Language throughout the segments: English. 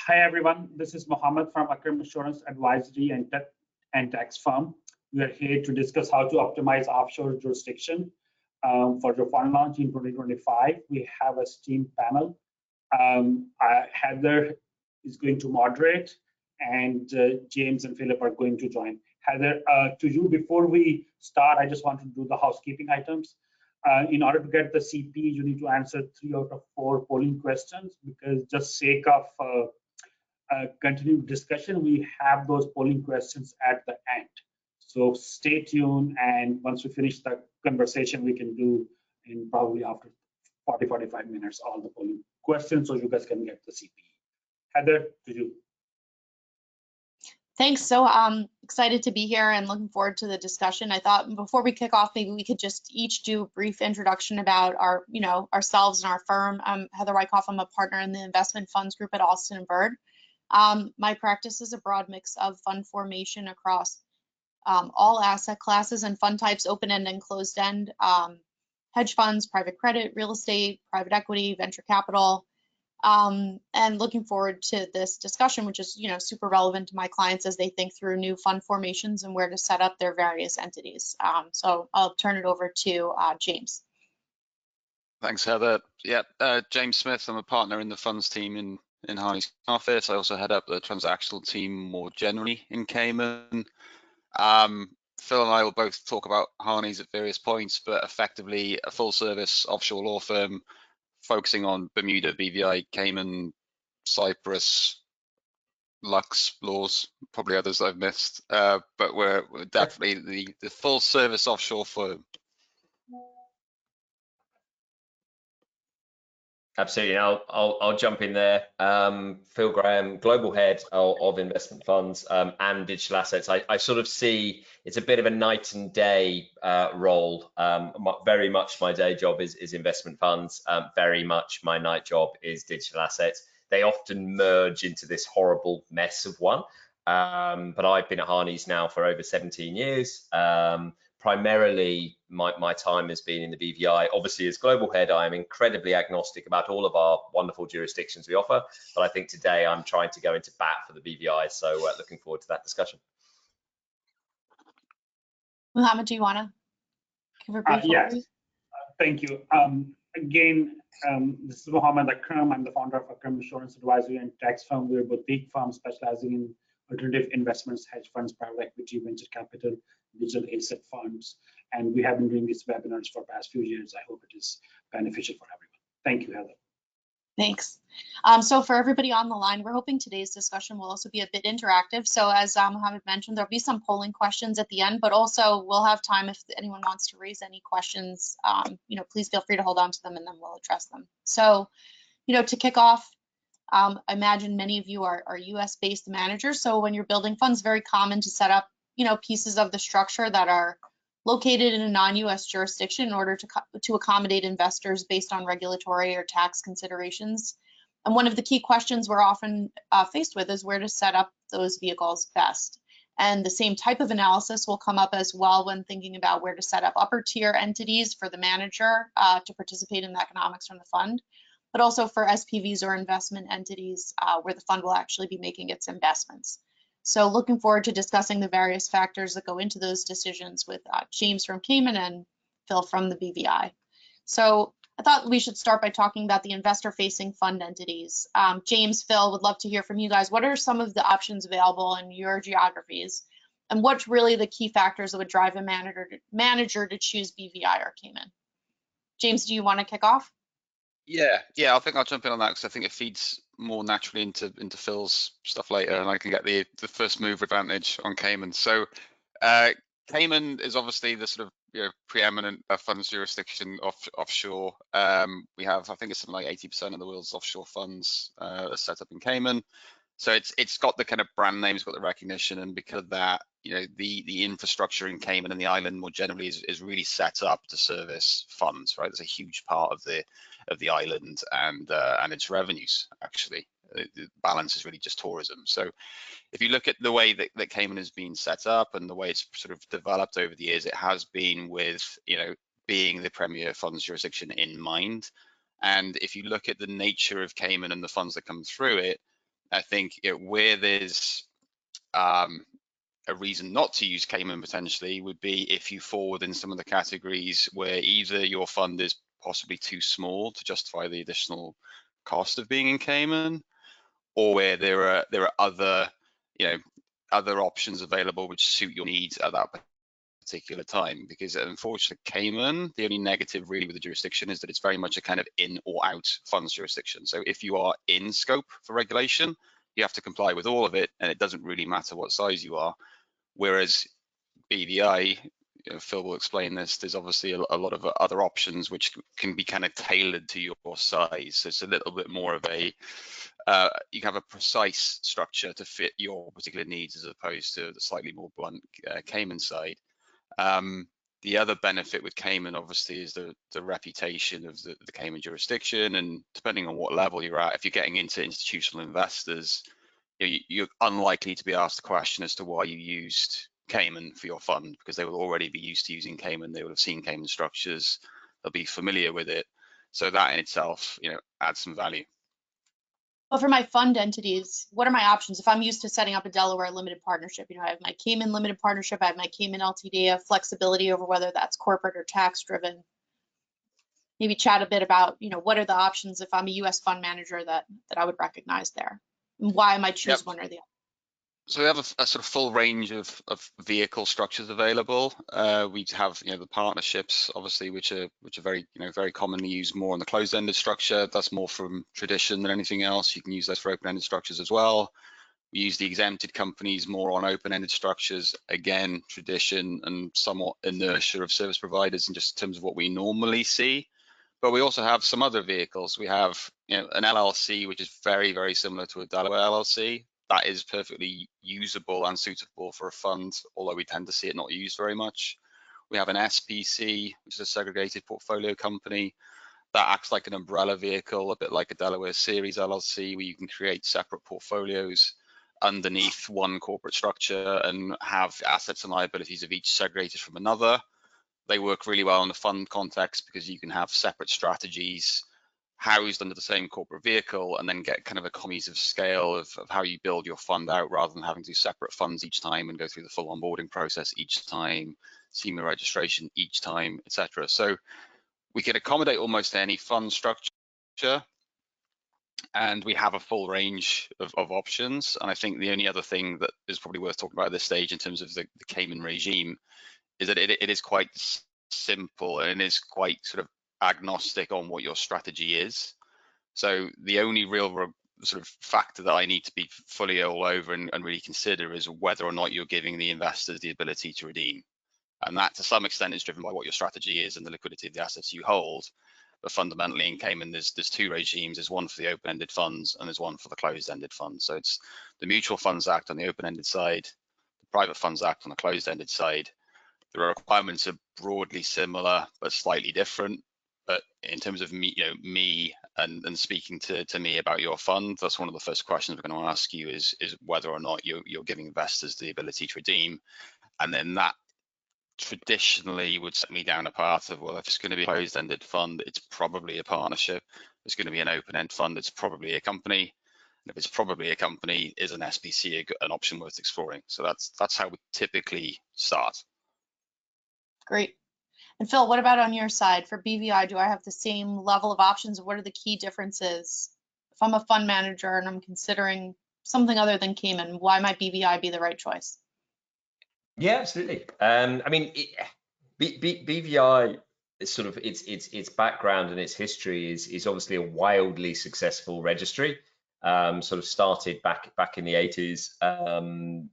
Hi everyone, this is Mohammed from Akram Insurance Advisory and Tax Firm. We are here to discuss how to optimize offshore jurisdiction for the fund launch in 2025. We have a esteemed panel. Heather is going to moderate, and James and Philip are going to join. Heather, to you, before we start, I just want to do the housekeeping items. In order to get the CP, you need to answer 3 out of 4 polling questions, because just sake of continued discussion, we have those polling questions at the end. So stay tuned, and once we finish the conversation, we can do in probably after 40-45 minutes all the polling questions, so you guys can get the CP. Heather, to you. Thanks. So excited to be here and looking forward to the discussion. I thought before we kick off, maybe we could just each do a brief introduction about our, ourselves and our firm. I'm Heather Wyckoff. I'm a partner in the investment funds group at Alston & Bird. My practice is a broad mix of fund formation across all asset classes and fund types, open-end and closed-end, hedge funds, private credit, real estate, private equity, venture capital. And looking forward to this discussion, which is, super relevant to my clients as they think through new fund formations and where to set up their various entities. So I'll turn it over to James. Thanks, Heather. Yeah, James Smith. I'm a partner in the funds team in Harney's office. I also head up the transactional team more generally in Cayman. Phil and I will both talk about Harney's at various points, but effectively a full-service offshore law firm focusing on Bermuda, BVI, Cayman, Cyprus, Lux laws, probably others I've missed, but we're definitely the full-service offshore firm. Absolutely. I'll jump in there. Phil Graham, global head of investment funds and digital assets. I sort of see it's a bit of a night and day role. Very much my day job is investment funds. Very much my night job is digital assets. They often merge into this horrible mess of one. But I've been at Harney's now for over 17 years. Primarily, my time has been in the BVI. Obviously, as global head, I am incredibly agnostic about all of our wonderful jurisdictions we offer. But I think today I'm trying to go into bat for the BVI. So looking forward to that discussion. Mohammed, do you want to give a brief Yes, overview? Thank you. Again, this is Mohammed Akram. I'm the founder of Akram Insurance Advisory and Tax Firm. We're a boutique firm specializing in alternative investments, hedge funds, private equity, venture capital, digital asset funds, and we have been doing these webinars for the past few years. I hope it is beneficial for everyone. Thank you, Heather. Thanks. So for everybody on the line, we're hoping today's discussion will also be a bit interactive. So as Mohammed mentioned, there'll be some polling questions at the end, but also we'll have time if anyone wants to raise any questions, please feel free to hold on to them and then we'll address them. So, to kick off, I imagine many of you are US-based managers. So when you're building funds, very common to set up, pieces of the structure that are located in a non-US jurisdiction in order to accommodate investors based on regulatory or tax considerations. And one of the key questions we're often faced with is where to set up those vehicles best. And the same type of analysis will come up as well when thinking about where to set up upper tier entities for the manager to participate in the economics from the fund, but also for SPVs or investment entities where the fund will actually be making its investments. So looking forward to discussing the various factors that go into those decisions with James from Cayman and Phil from the BVI. So I thought we should start by talking about the investor-facing fund entities. James, Phil, would love to hear from you guys. What are some of the options available in your geographies? And what's really the key factors that would drive a manager to choose BVI or Cayman? James, do you want to kick off? Yeah, I think I'll jump in on that because I think it feeds more naturally into Phil's stuff later, and I can get the first move advantage on Cayman. So Cayman is obviously the sort of preeminent funds jurisdiction offshore. We have, I think it's something like 80% of the world's offshore funds are set up in Cayman. So it's got the kind of brand name, it's got the recognition, and because of that, the infrastructure in Cayman and the island more generally is really set up to service funds, right? There's a huge part of the island and its revenues actually. The balance is really just tourism. So if you look at the way that Cayman has been set up and the way it's sort of developed over the years, it has been with being the premier funds jurisdiction in mind. And if you look at the nature of Cayman and the funds that come through it, I think where there's a reason not to use Cayman potentially would be if you fall within some of the categories where either your fund is possibly too small to justify the additional cost of being in Cayman, or where there are other other options available which suit your needs at that particular time. Because unfortunately, Cayman, the only negative really with the jurisdiction is that it's very much a kind of in or out funds jurisdiction. So if you are in scope for regulation, you have to comply with all of it, and it doesn't really matter what size you are. Whereas BVI, Phil will explain this, there's obviously a lot of other options which can be kind of tailored to your size. So it's a little bit more of a, you have a precise structure to fit your particular needs as opposed to the slightly more blunt Cayman side. The other benefit with Cayman obviously is the reputation of the Cayman jurisdiction, and depending on what level you're at, if you're getting into institutional investors, you're unlikely to be asked the question as to why you used Cayman for your fund, because they will already be used to using Cayman. They will have seen Cayman structures, they'll be familiar with it. So that in itself, adds some value. Well, for my fund entities, what are my options? If I'm used to setting up a Delaware limited partnership, I have my Cayman limited partnership, I have my Cayman LTD, I have flexibility over whether that's corporate or tax driven. Maybe chat a bit about, what are the options if I'm a US fund manager that I would recognize there? And why I might choose one or the other. So we have a sort of full range of vehicle structures available. We have the partnerships, obviously, which are very very commonly used more on the closed-ended structure. That's more from tradition than anything else. You can use those for open-ended structures as well. We use the exempted companies more on open-ended structures. Again, tradition and somewhat inertia of service providers, and just in terms of what we normally see. But we also have some other vehicles. We have an LLC, which is very very similar to a Delaware LLC. That is perfectly usable and suitable for a fund, although we tend to see it not used very much. We have an SPC, which is a segregated portfolio company that acts like an umbrella vehicle, a bit like a Delaware Series LLC, where you can create separate portfolios underneath one corporate structure and have assets and liabilities of each segregated from another. They work really well in the fund context because you can have separate strategies housed under the same corporate vehicle, and then get kind of economies of scale of how you build your fund out, rather than having to do separate funds each time and go through the full onboarding process each time, SEMA registration each time, etc. So we can accommodate almost any fund structure, and we have a full range of options. And I think the only other thing that is probably worth talking about at this stage in terms of the Cayman regime is that it is quite simple, and it is quite sort of agnostic on what your strategy is. So the only real sort of factor that I need to be fully all over and really consider is whether or not you're giving the investors the ability to redeem. And that to some extent is driven by what your strategy is and the liquidity of the assets you hold. But fundamentally in Cayman, there's two regimes. There's one for the open-ended funds and there's one for the closed-ended funds. So it's the Mutual Funds Act on the open-ended side, the Private Funds Act on the closed-ended side. The requirements are broadly similar but slightly different. But in terms of me and speaking to me about your fund, that's one of the first questions we're going to ask you is whether or not you're giving investors the ability to redeem. And then that traditionally would set me down a path of, well, if it's going to be a closed-ended fund, it's probably a partnership. If it's going to be an open-end fund, it's probably a company. And if it's probably a company, is an SPC an option worth exploring? So that's how we typically start. Great. And Phil, what about on your side for BVI? Do I have the same level of options? What are the key differences? If I'm a fund manager and I'm considering something other than Cayman, why might BVI be the right choice? Yeah, absolutely. I mean, BVI is sort of its background and its history is obviously a wildly successful registry. Sort of started back in the 80s.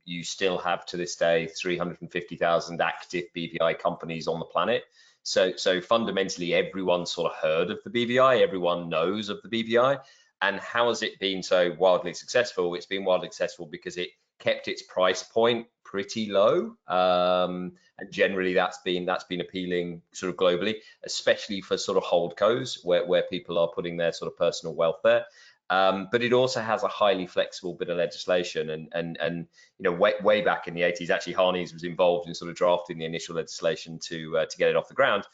You still have to this day 350,000 active BVI companies on the planet. So fundamentally, everyone sort of heard of the BVI, everyone knows of the BVI. And how has it been so wildly successful? It's been wildly successful because it kept its price point pretty low, and generally that's been appealing sort of globally, especially for sort of holdcos where people are putting their sort of personal wealth there. But it also has a highly flexible bit of legislation, and way back in the 80s, actually Harneys was involved in sort of drafting the initial legislation to get it off the ground.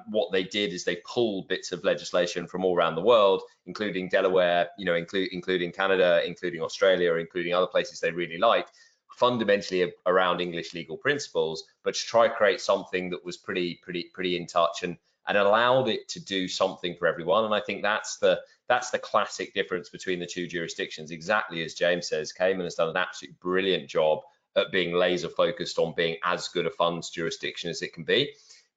what they did is they pulled bits of legislation from all around the world, including Delaware, including Canada, including Australia, including other places they really liked, fundamentally around English legal principles, but to try to create something that was pretty in touch and allowed it to do something for everyone. And I think that's the classic difference between the two jurisdictions. Exactly as James says, Cayman has done an absolutely brilliant job at being laser focused on being as good a funds jurisdiction as it can be.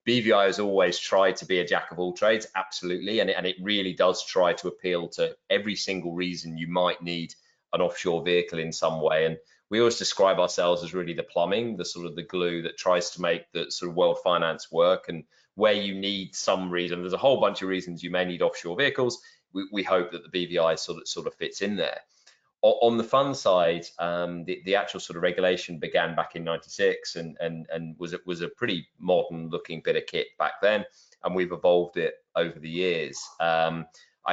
BVI has always tried to be a jack of all trades, absolutely, and it really does try to appeal to every single reason you might need an offshore vehicle in some way. And we always describe ourselves as really the plumbing, the sort of the glue that tries to make the sort of world finance work. And where you need some reason, there's a whole bunch of reasons you may need offshore vehicles. We hope that the BVI sort of fits in there. On the fund side, the actual sort of regulation began back in '96 and was a pretty modern looking bit of kit back then, and we've evolved it over the years. I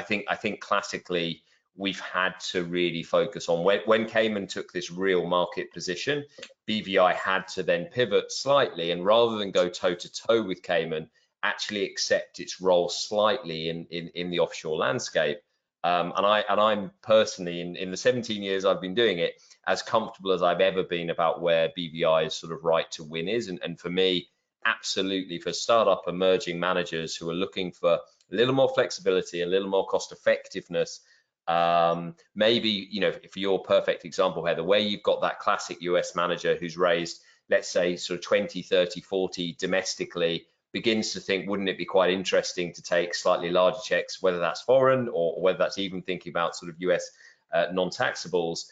think classically we've had to really focus on when Cayman took this real market position, BVI had to then pivot slightly, and rather than go toe to toe with Cayman, actually accept its role slightly in the offshore landscape. And I'm personally, in the 17 years I've been doing it, as comfortable as I've ever been about where BVI's sort of right to win is. And for me, absolutely, for startup emerging managers who are looking for a little more flexibility, a little more cost effectiveness, maybe, for your perfect example, Heather, where you've got that classic US manager who's raised, let's say, sort of 20, 30, 40 domestically, begins to think, wouldn't it be quite interesting to take slightly larger checks, whether that's foreign or whether that's even thinking about sort of US non-taxables.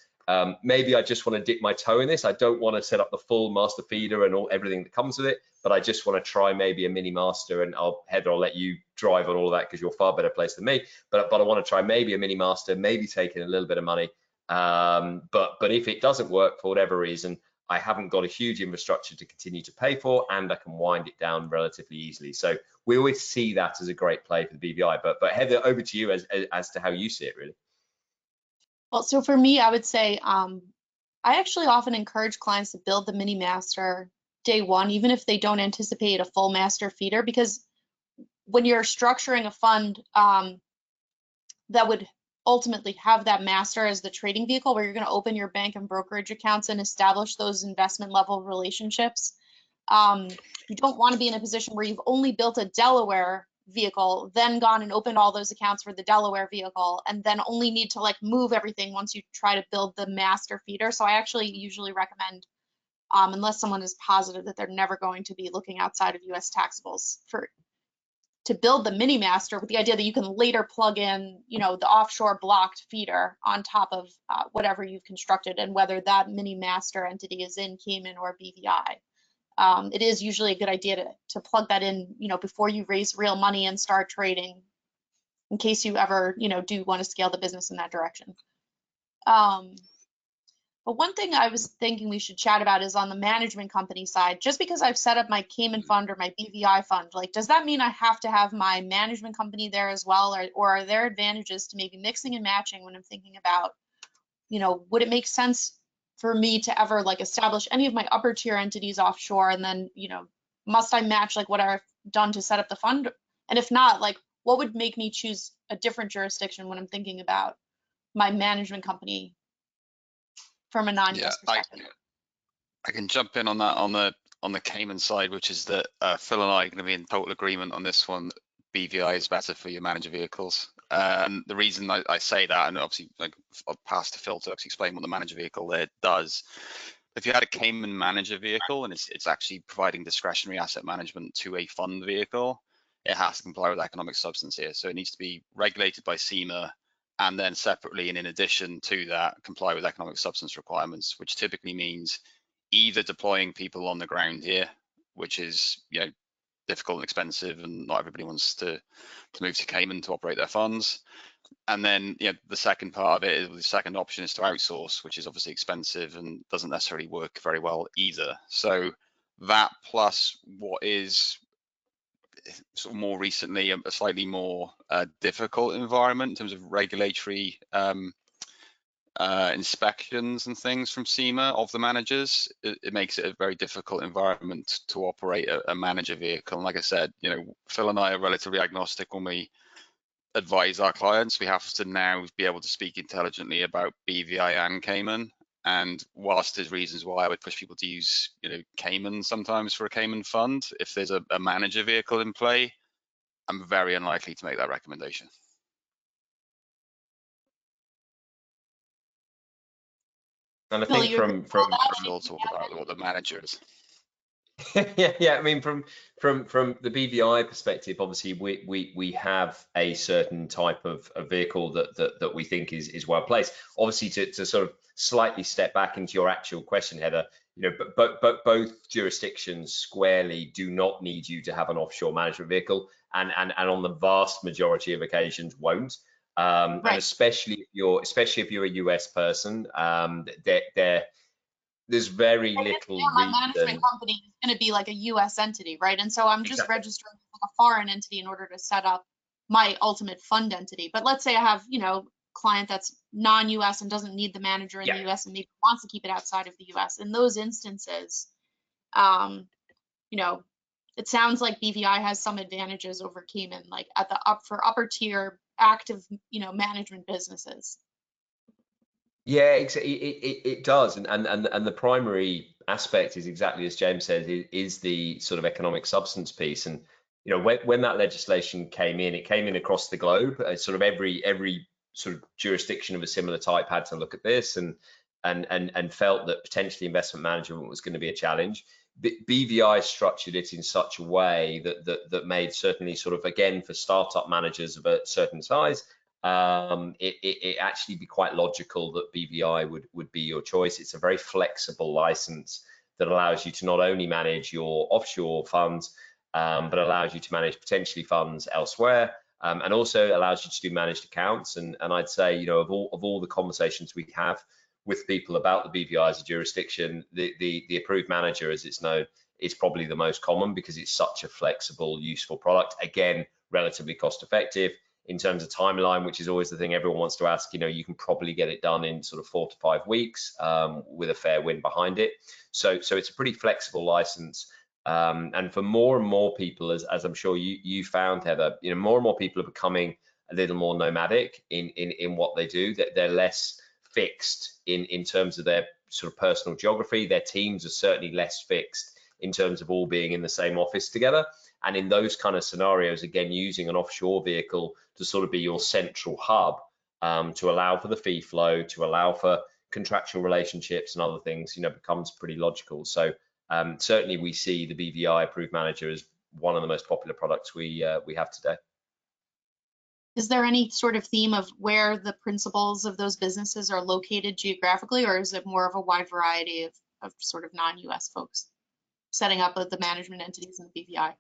Maybe I just want to dip my toe in this. I don't want to set up the full master feeder and everything that comes with it, but I just want to try maybe a mini master. And Heather, I'll let you drive on all of that because you're far better placed than me. But I want to try maybe a mini master, maybe taking a little bit of money. But if it doesn't work for whatever reason, I haven't got a huge infrastructure to continue to pay for, and I can wind it down relatively easily. So we always see that as a great play for the BVI. But Heather, over to you as to how you see it, really. Well, so for me, I would say I actually often encourage clients to build the mini master day one, even if they don't anticipate a full master feeder, because when you're structuring a fund that would ultimately have that master as the trading vehicle, where you're going to open your bank and brokerage accounts and establish those investment level relationships, you don't want to be in a position where you've only built a Delaware vehicle, then gone and opened all those accounts for the Delaware vehicle, and then only need to like move everything once you try to build the master feeder. So I actually usually recommend, unless someone is positive that they're never going to be looking outside of US taxables, to build the mini master with the idea that you can later plug in, the offshore blocked feeder on top of whatever you've constructed, and whether that mini master entity is in Cayman or BVI. It is usually a good idea to plug that in, before you raise real money and start trading, in case you ever, do want to scale the business in that direction. But one thing I was thinking we should chat about is on the management company side. Just because I've set up my Cayman fund or my BVI fund, does that mean I have to have my management company there as well? Or are there advantages to maybe mixing and matching when I'm thinking about, would it make sense for me to ever establish any of my upper tier entities offshore? And then, must I match what I've done to set up the fund? And if not, what would make me choose a different jurisdiction when I'm thinking about my management company from a non-US perspective? I can jump in on that on the Cayman side, which is that Phil and I are going to be in total agreement on this one. BVI is better for your manager vehicles. And the reason I say that, and obviously I'll pass to Phil to actually explain what the manager vehicle there does. If you had a Cayman manager vehicle and it's actually providing discretionary asset management to a fund vehicle, it has to comply with economic substance here. So it needs to be regulated by SEMA, and then separately and in addition to that, comply with economic substance requirements, which typically means either deploying people on the ground here, which is difficult and expensive, and not everybody wants to move to Cayman to operate their funds. And then the second part of it is, the second option is to outsource, which is obviously expensive and doesn't necessarily work very well either. So that plus what is sort of more recently a slightly more difficult environment in terms of regulatory inspections and things from SEMA of the managers, it makes it a very difficult environment to operate a manager vehicle. And like I said, Phil and I are relatively agnostic when we advise our clients. We have to now be able to speak intelligently about BVI and Cayman. And whilst there's reasons why I would push people to use, Cayman sometimes for a Cayman fund, if there's a manager vehicle in play, I'm very unlikely to make that recommendation. And I think from we'll talk about what the manager is. yeah. I mean, from the BVI perspective, obviously we have a certain type of vehicle that we think is well placed. Obviously, to sort of slightly step back into your actual question, Heather, but both jurisdictions squarely do not need you to have an offshore management vehicle, and on the vast majority of occasions won't. Right. And especially if you're a US person, there's very little reason. My management company is going to be like a US entity, right? And so I'm just registering a foreign entity in order to set up my ultimate fund entity. But let's say I have, client that's non-US and doesn't need the manager in the US and maybe wants to keep it outside of the US. In those instances, it sounds like BVI has some advantages over Cayman, like at the for upper tier active, management businesses. Yeah, it does, and the primary aspect is exactly as James said, is the sort of economic substance piece. And when that legislation came in, it came in across the globe. Sort of every sort of jurisdiction of a similar type had to look at this and felt that potentially investment management was going to be a challenge. BVI structured it in such a way that made certainly sort of, again, for startup managers of a certain size, it actually be quite logical that BVI would be your choice. It's a very flexible license that allows you to not only manage your offshore funds, but allows you to manage potentially funds elsewhere, and also allows you to do managed accounts. And I'd say, of all the conversations we have with people about the BVI as a jurisdiction, the approved manager, as it's known, is probably the most common because it's such a flexible, useful product. Again, relatively cost effective. In terms of timeline, which is always the thing everyone wants to ask, you can probably get it done in sort of 4 to 5 weeks with a fair win behind it. So it's a pretty flexible license. And for more and more people, as I'm sure you found, Heather, more and more people are becoming a little more nomadic in what they do. That they're less fixed in terms of their sort of personal geography. Their teams are certainly less fixed in terms of all being in the same office together. And in those kind of scenarios, again, using an offshore vehicle to sort of be your central hub, to allow for the fee flow, to allow for contractual relationships and other things, becomes pretty logical. So certainly we see the BVI approved manager as one of the most popular products we have today. Is there any sort of theme of where the principals of those businesses are located geographically, or is it more of a wide variety of sort of non-US folks setting up the management entities in the BVI?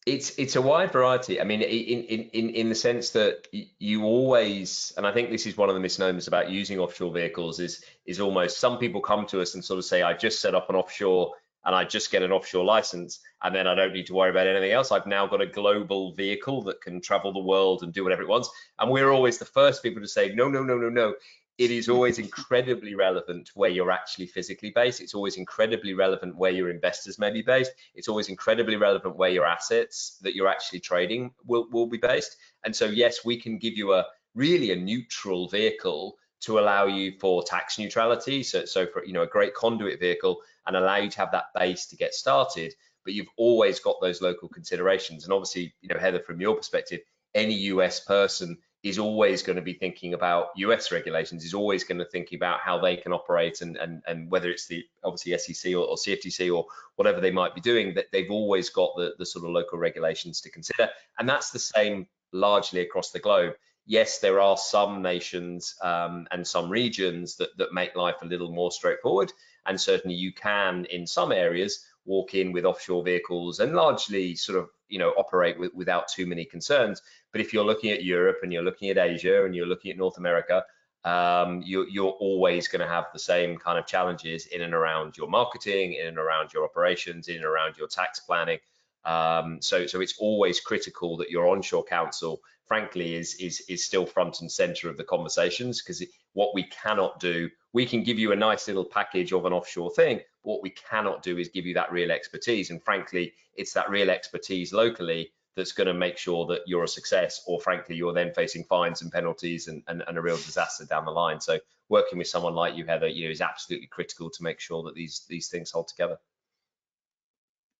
It's a wide variety. I mean, in the sense that you always, and I think this is one of the misnomers about using offshore vehicles, is almost some people come to us and sort of say, I just set up an offshore and I just get an offshore license, and then I don't need to worry about anything else. I've now got a global vehicle that can travel the world and do whatever it wants. And we're always the first people to say, no. It is always incredibly relevant where you're actually physically based. It's always incredibly relevant where your investors may be based. It's always incredibly relevant where your assets that you're actually trading will be based. And so, yes, we can give you a neutral vehicle to allow you for tax neutrality. So for a great conduit vehicle, and allow you to have that base to get started. But you've always got those local considerations. And obviously, Heather, from your perspective, any US person is always going to be thinking about US regulations, is always going to think about how they can operate, and whether it's the obviously SEC or CFTC or whatever they might be doing, that they've always got the sort of local regulations to consider. And that's the same largely across the globe. Yes, there are some nations and some regions that make life a little more straightforward. And certainly you can, in some areas, walk in with offshore vehicles and largely sort of, operate without too many concerns. But if you're looking at Europe and you're looking at Asia and you're looking at North America, you're always going to have the same kind of challenges in and around your marketing, in and around your operations, in and around your tax planning. So it's always critical that your onshore counsel, frankly, is still front and center of the conversations, because what we cannot do, we can give you a nice little package of an offshore thing, but what we cannot do is give you that real expertise. And frankly, it's that real expertise locally that's going to make sure that you're a success, or frankly, you're then facing fines and penalties and a real disaster down the line. So working with someone like you, Heather, is absolutely critical to make sure that these things hold together.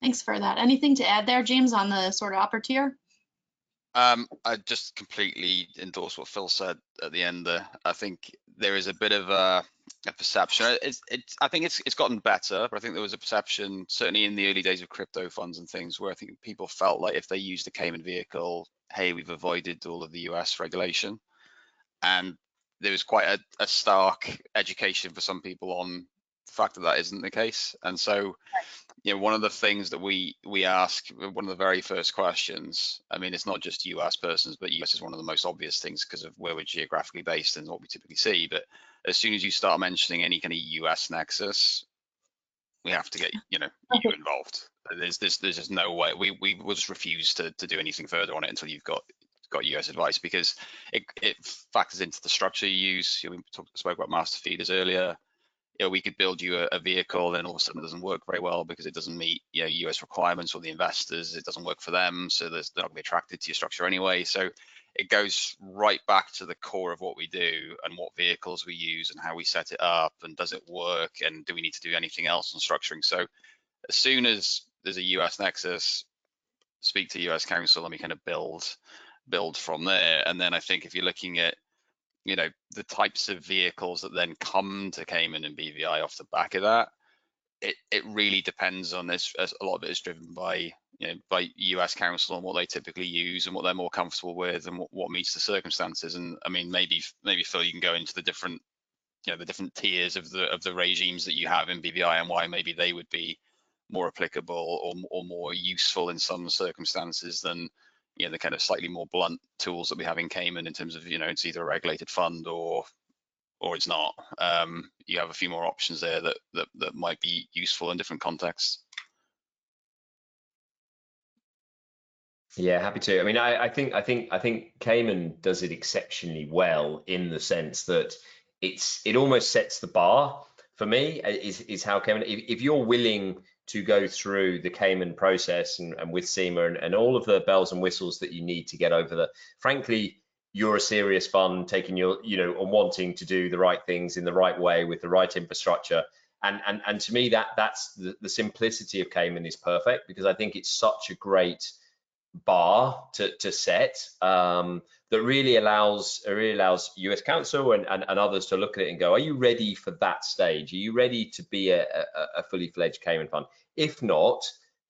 Thanks for that. Anything to add there, James, on the sort of upper tier? I just completely endorse what Phil said at the end there. I think there is a bit of a perception. I think it's gotten better, but I think there was a perception, certainly in the early days of crypto funds and things, where I think people felt like if they used a Cayman vehicle, hey, we've avoided all of the US regulation. And there was quite a stark education for some people on the fact that that isn't the case. And so, one of the things that we ask, one of the very first questions, I mean, it's not just US persons, but US is one of the most obvious things because of where we're geographically based and what we typically see. But as soon as you start mentioning any kind of US nexus, we have to get, you involved. There's just no way. We will just refuse to do anything further on it until you've got US advice, because it factors into the structure you use. We spoke about master feeders earlier. We could build you a vehicle, and all of a sudden it doesn't work very well because it doesn't meet US requirements, or the investors, it doesn't work for them, so they're not going to be attracted to your structure anyway. So it goes right back to the core of what we do and what vehicles we use and how we set it up, and does it work, and do we need to do anything else on structuring. So as soon as there's a US nexus, speak to US counsel, and we kind of build from there. And then I think if you're looking at the types of vehicles that then come to Cayman and BVI off the back of that, it really depends on this. A lot of it is driven by by US counsel and what they typically use and what they're more comfortable with and what meets the circumstances. And I mean, maybe Phil, you can go into the different the different tiers of the regimes that you have in BVI and why maybe they would be more applicable or more useful in some circumstances than the kind of slightly more blunt tools that we have in Cayman in terms of it's either a regulated fund or it's not. You have a few more options there that might be useful in different contexts. Yeah, happy to. I mean, I think Cayman does it exceptionally well in the sense that it almost sets the bar for me. Is how Cayman, if you're willing to go through the Cayman process and with SEMA and all of the bells and whistles that you need to get over frankly, you're a serious fund taking your, and wanting to do the right things in the right way with the right infrastructure. And to me, that's the simplicity of Cayman is perfect, because I think it's such a great bar to set that really allows US counsel and others to look at it and go, are you ready for that stage? Are you ready to be a fully fledged Cayman fund? If not,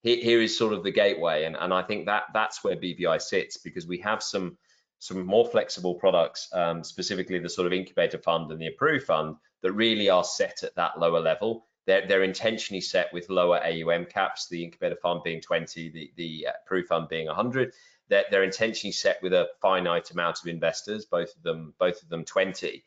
here is sort of the gateway, and I think that's where BVI sits, because we have some more flexible products, specifically the sort of incubator fund and the approved fund, that really are set at that lower level. They're intentionally set with lower AUM caps, the incubator fund being 20, the approved fund being 100. They're intentionally set with a finite amount of investors, both of them 20,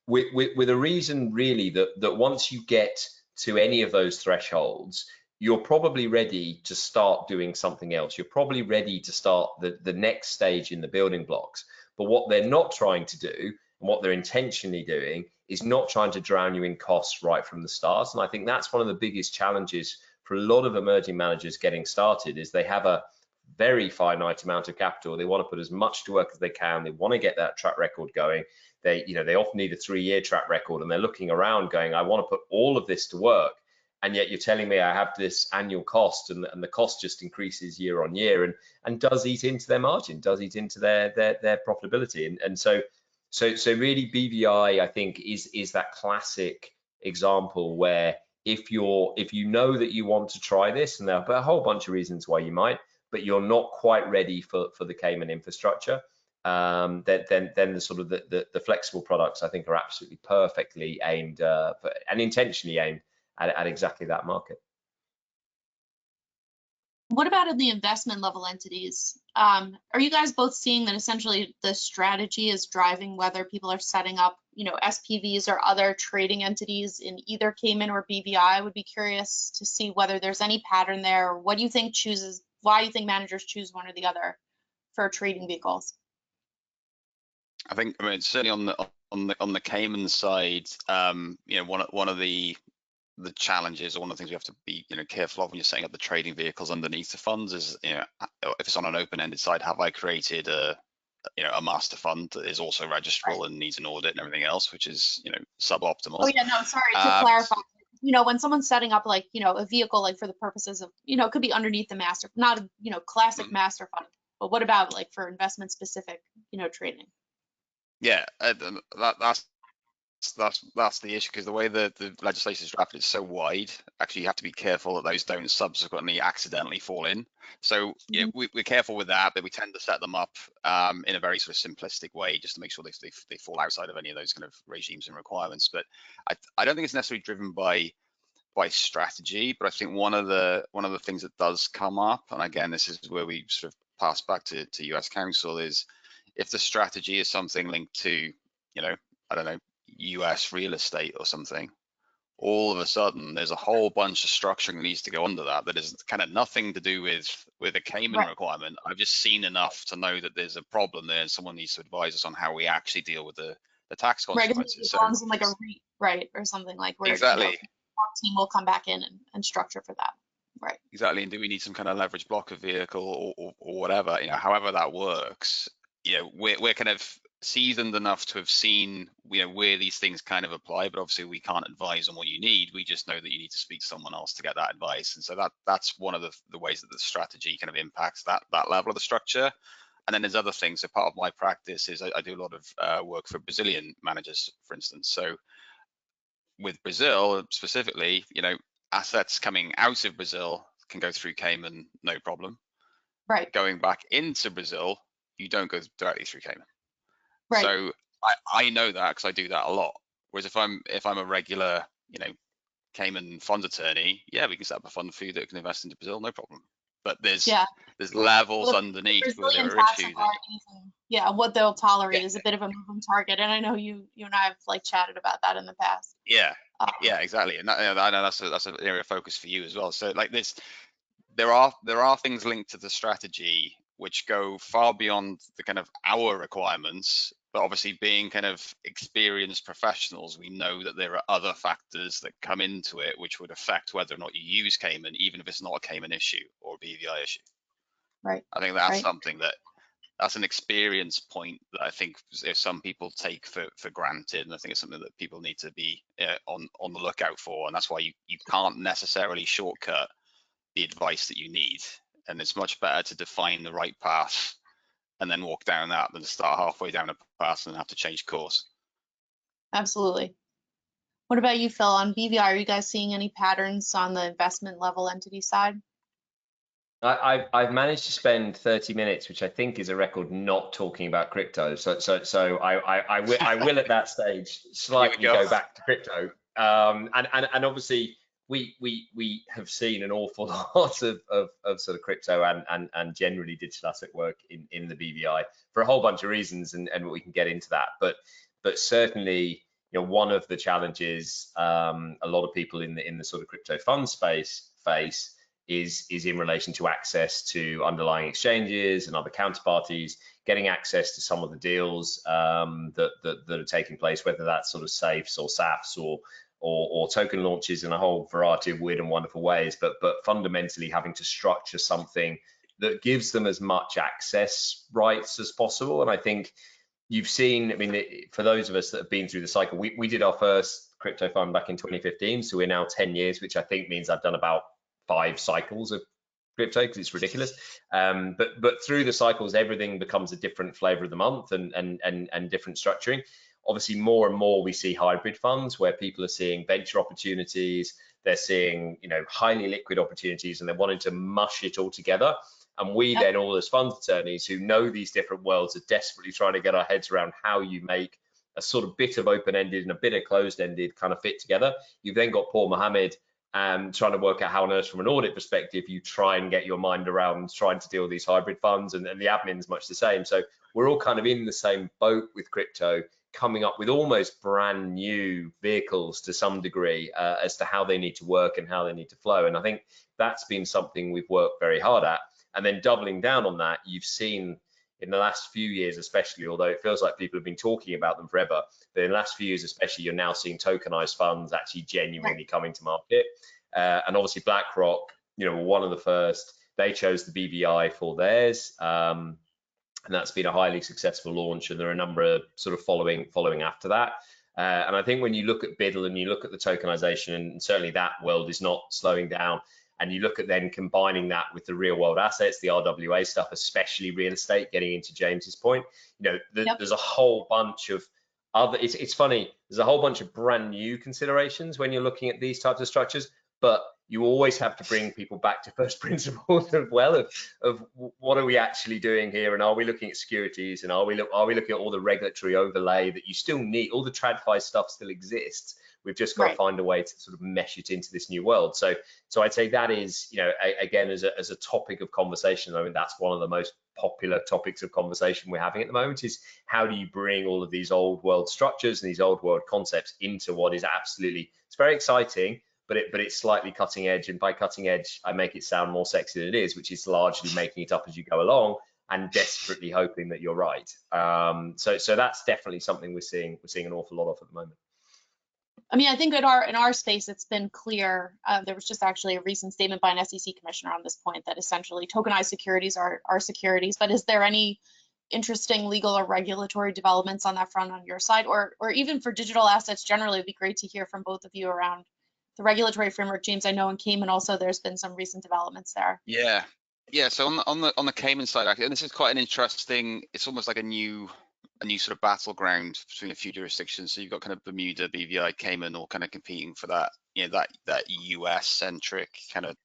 with a reason really that once you get to any of those thresholds, you're probably ready to start doing something else. You're probably ready to start the next stage in the building blocks. But what they're not trying to do, and what they're intentionally doing, is not trying to drown you in costs right from the start. And I think that's one of the biggest challenges for a lot of emerging managers getting started, is they have a very finite amount of capital. They want to put as much to work as they can. They want to get that track record going. They often need a 3-year track record, and they're looking around going, I want to put all of this to work. And yet you're telling me I have this annual cost, and the cost just increases year on year, and does eat into their margin, does eat into their profitability. And so really BVI, I think, is that classic example where if you know that you want to try this, and there are a whole bunch of reasons why you might, but you're not quite ready for the Cayman infrastructure, then the sort of the flexible products, I think, are absolutely perfectly aimed and intentionally aimed at exactly that market. What about in the investment level entities? Are you guys both seeing that essentially the strategy is driving whether people are setting up, SPVs or other trading entities in either Cayman or BVI? I would be curious to see whether there's any pattern there. What do you think why you think managers choose one or the other for trading vehicles. I think, I mean, certainly on the Cayman side, you know, one of the challenges, or one of the things we have to be, you know, careful of when you're setting up the trading vehicles underneath the funds is, you know, if it's on an open-ended side, have I created a, you know, a master fund that is also registrable and needs an audit and everything else, which is, you know, suboptimal. Oh yeah, no, sorry, to clarify, you know, when someone's setting up like, you know, a vehicle like for the purposes of, you know, it could be underneath the master, not a, you know, classic master fund, but what about like for investment specific, you know, trading? Yeah, that's the issue, because the way the legislation is drafted is so wide. Actually, you have to be careful that those don't subsequently accidentally fall in. So yeah, we're careful with that, but we tend to set them up in a very sort of simplistic way, just to make sure they fall outside of any of those kind of regimes and requirements. But I don't think it's necessarily driven by strategy, but I think one of the things that does come up, and again, this is where we sort of pass back to US Council, is if the strategy is something linked to, you know, I don't know, US real estate or something, all of a sudden there's a whole bunch of structuring that needs to go under that is kind of nothing to do with a Cayman requirement. I've just seen enough to know that there's a problem there, and someone needs to advise us on how we actually deal with the tax consequences. Right, it like a REIT, right, or something like where, exactly. You know, our team will come back in and structure for that. Right. Exactly. And do we need some kind of leverage blocker vehicle or whatever, you know, however that works, you know, we're kind of seasoned enough to have seen, you know, where these things kind of apply, but obviously we can't advise on what you need. We just know that you need to speak to someone else to get that advice. And so that's one of the ways that the strategy kind of impacts that level of the structure. And then there's other things. So part of my practice is I do a lot of work for Brazilian managers, for instance. So with Brazil specifically, you know, assets coming out of Brazil can go through Cayman, no problem. Right. Going back into Brazil, you don't go directly through Cayman. Right. So I know that because I do that a lot. Whereas if I'm a regular, you know, Cayman fund attorney, yeah, we can set up a fund for you that can invest into Brazil, no problem. But there's levels underneath where there are issues. Yeah, what they'll tolerate is a bit of a moving target, and I know you and I have like chatted about that in the past. Yeah, yeah, exactly, and I know that's an area of focus for you as well. So like this, there are things linked to the strategy which go far beyond the kind of our requirements, but obviously being kind of experienced professionals, we know that there are other factors that come into it which would affect whether or not you use Cayman, even if it's not a Cayman issue or a BVI issue. Right. I think that's something that's an experience point that I think some people take for granted, and I think it's something that people need to be on the lookout for, and that's why you can't necessarily shortcut the advice that you need, and it's much better to define the right path and then walk down that than to start halfway down a path and have to change course. Absolutely. What about you, Phil? On BVI, are you guys seeing any patterns on the investment level entity side? I've managed to spend 30 minutes, which I think is a record, not talking about crypto. So I will at that stage slightly go back to crypto. And obviously we have seen an awful lot of sort of crypto and generally digital asset work in the BVI for a whole bunch of reasons, and we can get into that. But certainly, you know, one of the challenges a lot of people in the sort of crypto fund space face is in relation to access to underlying exchanges and other counterparties, getting access to some of the deals that are taking place, whether that's sort of safes or SAFs or token launches in a whole variety of weird and wonderful ways, but fundamentally having to structure something that gives them as much access rights as possible. And I think you've seen, I mean, for those of us that have been through the cycle, we did our first crypto fund back in 2015, so we're now 10 years, which I think means I've done about 5 cycles of crypto because it's ridiculous. But through the cycles, everything becomes a different flavor of the month and different structuring. Obviously, more and more we see hybrid funds where people are seeing venture opportunities, they're seeing, you know, highly liquid opportunities, and they're wanting to mush it all together. And we then, all as fund attorneys who know these different worlds, are desperately trying to get our heads around how you make a sort of bit of open-ended and a bit of closed-ended kind of fit together. You've then got Paul Mohammed trying to work out how on earth, from an audit perspective, you try and get your mind around trying to deal with these hybrid funds, and the admin's much the same. So we're all kind of in the same boat with crypto, coming up with almost brand new vehicles to some degree as to how they need to work and how they need to flow. And I think that's been something we've worked very hard at. And then doubling down on that, you've seen in the last few years, especially, although it feels like people have been talking about them forever, but in the last few years, especially, you're now seeing tokenized funds actually genuinely coming to market. And obviously BlackRock, one of the first, they chose the BVI for theirs. And that's been a highly successful launch. And there are a number of sort of following after that. And I think when you look at BIDL and you look at the tokenization, and certainly that world is not slowing down, and you look at then combining that with the real world assets, the RWA stuff, especially real estate, getting into James's point, there's a whole bunch of other, it's funny, there's a whole bunch of brand new considerations when you're looking at these types of structures, but you always have to bring people back to first principles as well of what are we actually doing here, and are we looking at securities, and are we looking at all the regulatory overlay that you still need? All the TradFi stuff still exists. We've just got to find a way to sort of mesh it into this new world. So I'd say that is, again, as a topic of conversation, I mean, that's one of the most popular topics of conversation we're having at the moment, is how do you bring all of these old world structures and these old world concepts into what is absolutely, it's very exciting, but it's slightly cutting edge. And by cutting edge, I make it sound more sexy than it is, which is largely making it up as you go along and desperately hoping that you're right. So that's definitely something we're seeing an awful lot of at the moment. I mean, I think in our space, it's been clear. There was just actually a recent statement by an SEC commissioner on this point that essentially tokenized securities are securities. But is there any interesting legal or regulatory developments on that front on your side, or even for digital assets generally? It'd be great to hear from both of you around the regulatory framework. James, I know in Cayman also there's been some recent developments there. Yeah. So on the Cayman side, actually, and this is quite an interesting. It's almost like a new sort of battleground between a few jurisdictions. So you've got kind of Bermuda, BVI, Cayman, all kind of competing for that, that US centric kind of,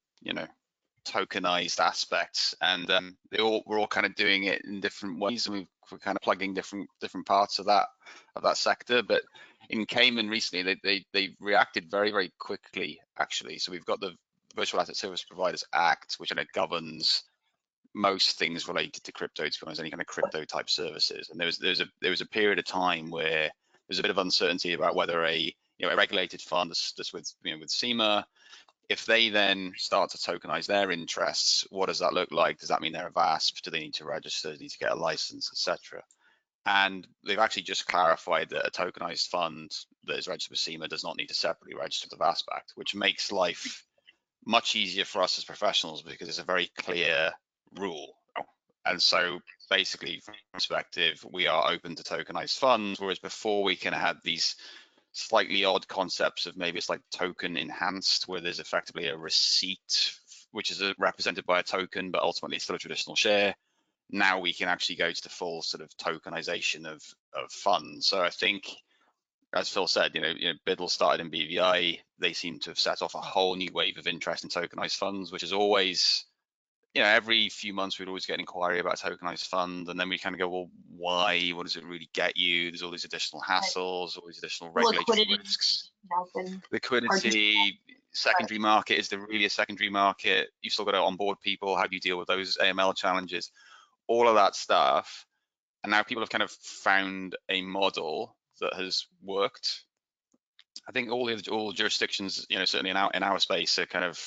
tokenized aspects, and we're all kind of doing it in different ways, and we're kind of plugging different parts of that sector. But in Cayman recently, they reacted very, very quickly, actually. So we've got the Virtual Asset Service Providers Act, which kind of governs most things related to crypto, to be honest, any kind of crypto type services. And there was a period of time where there's a bit of uncertainty about whether a regulated fund that's with SEMA, if they then start to tokenize their interests, what does that look like? Does that mean they're a VASP? Do they need to register? Do they need to get a license, etc.? And they've actually just clarified that a tokenized fund that is registered with SEMA does not need to separately register with the VASP Act, which makes life much easier for us as professionals because it's a very clear rule. And so basically, from our perspective, we are open to tokenized funds, whereas before we can have these slightly odd concepts of maybe it's like token enhanced, where there's effectively a receipt which is represented by a token, but ultimately it's still a traditional share. Now we can actually go to the full sort of tokenization of funds. So I think, as Phil said, BIDL started in BVI. They seem to have set off a whole new wave of interest in tokenized funds, which is always, every few months we'd always get an inquiry about a tokenized fund, and then we kind of go, well, why? What does it really get you? There's all these additional hassles, all these additional regulatory risks. Liquidity, secondary market, is there really a secondary market? You've still got to onboard people. How do you deal with those AML challenges? All of that stuff. And now people have kind of found a model that has worked. I think all jurisdictions, certainly in our space, are kind of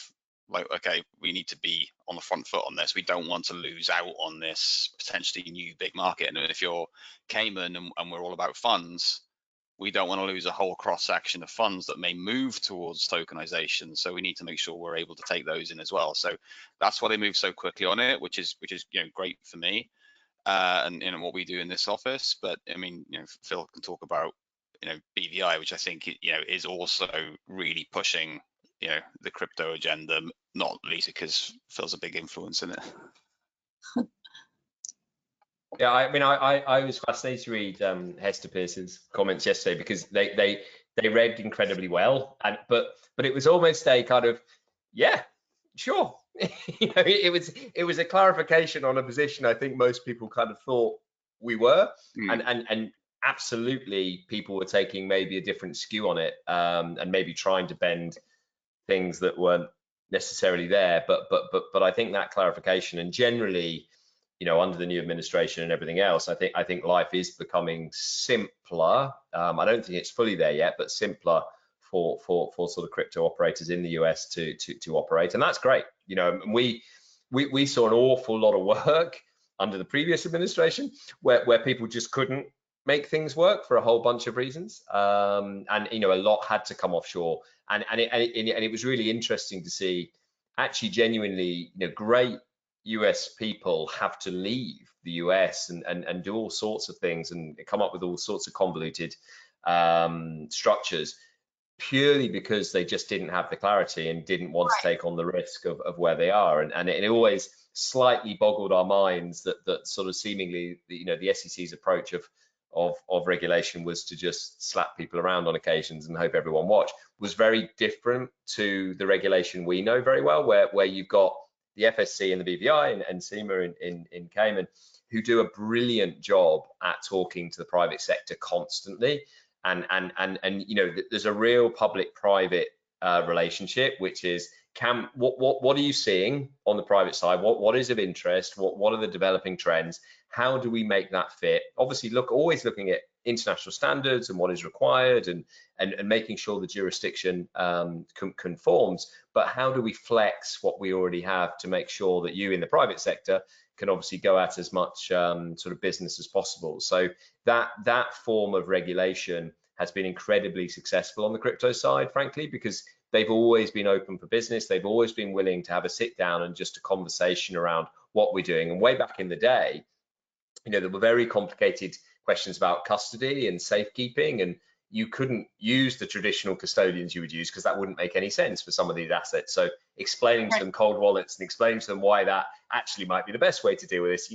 like, okay, we need to be on the front foot on this. We don't want to lose out on this potentially new big market. And if you're Cayman and we're all about funds, we don't want to lose a whole cross section of funds that may move towards tokenization. So we need to make sure we're able to take those in as well. So that's why they move so quickly on it, which is great for me and what we do in this office. But I mean, Phil can talk about BVI, which I think is also really pushing the crypto agenda, not least because Phil's a big influence in it. Yeah, I mean, I was fascinated to read Hester Pearson's comments yesterday because they read incredibly well, but it was almost a kind of, yeah, sure. It was a clarification on a position I think most people kind of thought we were, and absolutely people were taking maybe a different skew on it, and maybe trying to bend things that weren't necessarily there, but I think that clarification, and generally, under the new administration and everything else, I think life is becoming simpler. I don't think it's fully there yet, but simpler for sort of crypto operators in the US to operate, and that's great. we saw an awful lot of work under the previous administration where people just couldn't make things work for a whole bunch of reasons, and a lot had to come offshore, and it was really interesting to see, actually, genuinely, great US people have to leave the US and do all sorts of things and come up with all sorts of convoluted structures, purely because they just didn't have the clarity and didn't want to take on the risk of where they are, and it always slightly boggled our minds that sort of seemingly the SEC's approach of regulation was to just slap people around on occasions and hope everyone watched, was very different to the regulation we know very well, where you've got the FSC and the BVI and CIMA in Cayman, who do a brilliant job at talking to the private sector constantly, and there's a real public-private relationship, which is, what are you seeing on the private side? What is of interest? What are the developing trends? How do we make that fit? Obviously, always looking at international standards and what is required, and making sure the jurisdiction conforms. But how do we flex what we already have to make sure that you in the private sector can obviously go at as much sort of business as possible? So that form of regulation has been incredibly successful on the crypto side, frankly, because they've always been open for business. They've always been willing to have a sit down and just a conversation around what we're doing. And way back in the day, there were very complicated questions about custody and safekeeping, and you couldn't use the traditional custodians you would use because that wouldn't make any sense for some of these assets. So explaining to them cold wallets and explaining to them why that actually might be the best way to deal with this,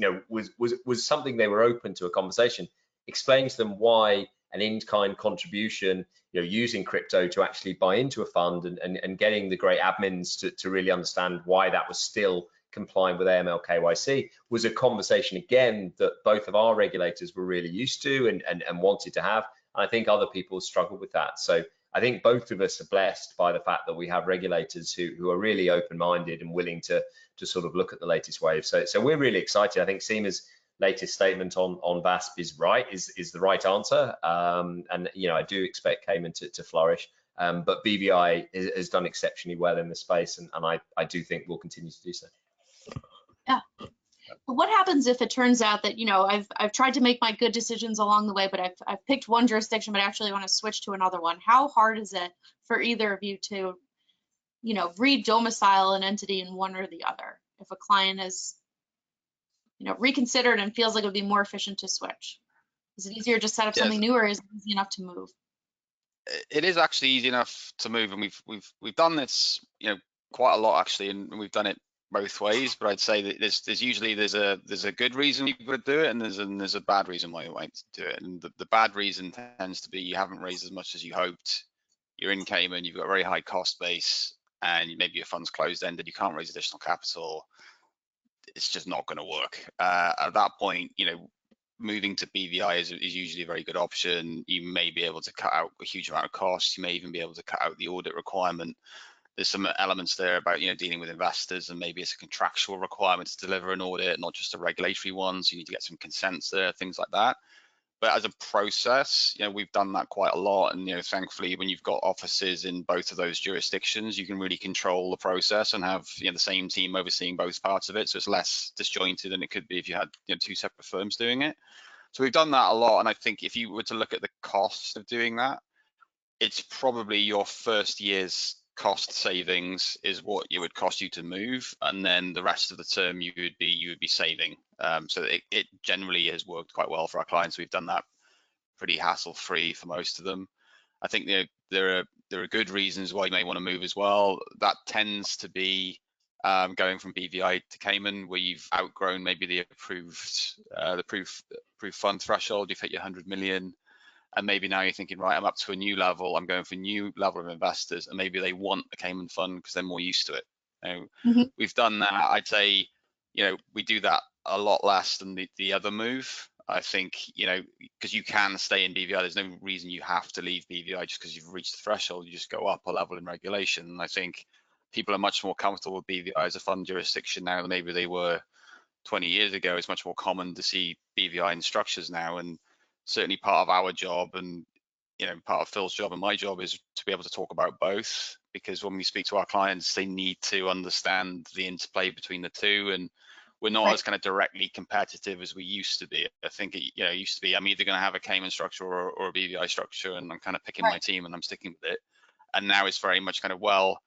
was something they were open to a conversation. Explaining to them why an in-kind contribution, using crypto to actually buy into a fund, and getting the great admins to really understand why that was still compliant with AML KYC, was a conversation, again, that both of our regulators were really used to and wanted to have. And I think other people struggle with that. So I think both of us are blessed by the fact that we have regulators who are really open-minded and willing to sort of look at the latest wave. So we're really excited. I think CIMA's latest statement on VASP is right, is the right answer. And I do expect Cayman to flourish. But BVI has done exceptionally well in the space, and I do think will continue to do so. Yeah. But what happens if it turns out that, I've tried to make my good decisions along the way, but I've picked one jurisdiction, but actually want to switch to another one? How hard is it for either of you to, re-domicile an entity in one or the other if a client is, reconsidered and feels like it would be more efficient to switch? Is it easier to set up something new, or is it easy enough to move? It is actually easy enough to move, and we've done this, quite a lot actually, and we've done it both ways. But I'd say that there's a good reason you would do it, and there's a bad reason why you might do it. And the bad reason tends to be you haven't raised as much as you hoped. You're in Cayman, you've got a very high cost base, and maybe your fund's closed ended. You can't raise additional capital. It's just not going to work. At that point, moving to BVI is usually a very good option. You may be able to cut out a huge amount of costs. You may even be able to cut out the audit requirement. There's some elements there about dealing with investors, and maybe it's a contractual requirement to deliver an audit, not just a regulatory one. So you need to get some consents there, things like that. But as a process, we've done that quite a lot, and thankfully, when you've got offices in both of those jurisdictions, you can really control the process and have the same team overseeing both parts of it. So it's less disjointed than it could be if you had two separate firms doing it. So we've done that a lot, and I think if you were to look at the cost of doing that, it's probably your first year's cost savings is what it would cost you to move, and then the rest of the term you would be saving. So it generally has worked quite well for our clients. We've done that pretty hassle-free for most of them. I think there are good reasons why you may want to move as well. That tends to be going from BVI to Cayman, where you've outgrown maybe the approved fund threshold. You've hit your 100 million. And maybe now you're thinking, right, I'm up to a new level. I'm going for a new level of investors, and maybe they want a Cayman fund because they're more used to it. We've done that. I'd say, we do that a lot less than the other move. I think, because you can stay in BVI. There's no reason you have to leave BVI just because you've reached the threshold. You just go up a level in regulation. And I think people are much more comfortable with BVI as a fund jurisdiction now than maybe they were 20 years ago. It's much more common to see BVI in structures now, and certainly part of our job, and part of Phil's job and my job is to be able to talk about both, because when we speak to our clients, they need to understand the interplay between the two, and we're not as kind of directly competitive as we used to be. I think it used to be I'm either going to have a Cayman structure or a BVI structure, and I'm kind of picking my team and I'm sticking with it. And now it's very much kind of, well,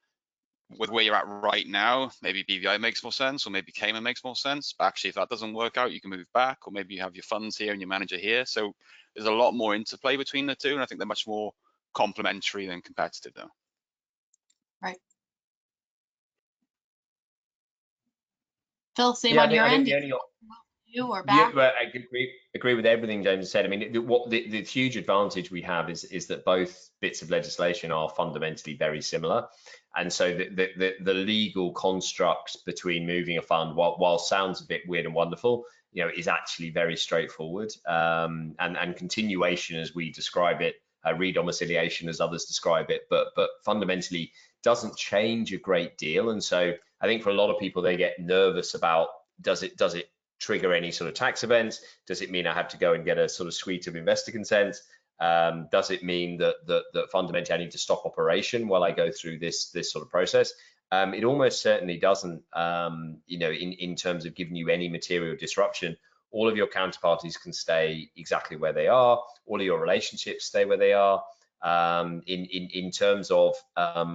with where you're at right now, maybe BVI makes more sense, or maybe Cayman makes more sense. But actually, if that doesn't work out, you can move back, or maybe you have your funds here and your manager here. So there's a lot more interplay between the two, and I think they're much more complementary than competitive, though. Right. Phil, same on your end. You or back? Yeah, well, I agree with everything James said. I mean, the huge advantage we have is that both bits of legislation are fundamentally very similar, and so the legal construct between moving a fund, while sounds a bit weird and wonderful, is actually very straightforward. And continuation, as we describe it, redomiciliation, as others describe it, but fundamentally doesn't change a great deal. And so I think for a lot of people, they get nervous about does it trigger any sort of tax events? Does it mean I have to go and get a sort of suite of investor consents? Does it mean that fundamentally I need to stop operation while I go through this sort of process? It almost certainly doesn't, in terms of giving you any material disruption. All of your counterparties can stay exactly where they are. All of your relationships stay where they are. In terms of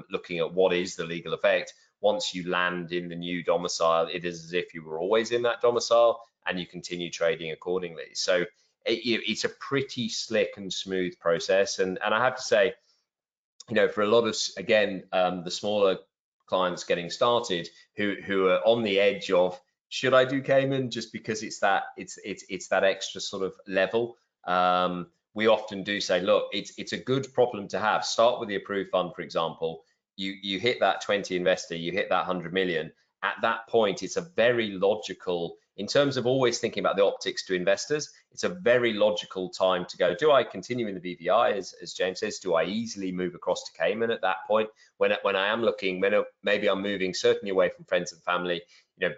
looking at what is the legal effect, once you land in the new domicile, it is as if you were always in that domicile, and you continue trading accordingly. So it's a pretty slick and smooth process. And I have to say, for a lot of, again, the smaller clients getting started who are on the edge of, should I do Cayman, just because it's that extra sort of level. We often do say, look, it's a good problem to have. Start with the approved fund, for example. You hit that 20 investor, you hit that 100 million. At that point, it's a very logical, in terms of always thinking about the optics to investors, it's a very logical time to go, do I continue in the BVI, as James says, do I easily move across to Cayman at that point? When I am looking, maybe I'm moving certainly away from friends and family,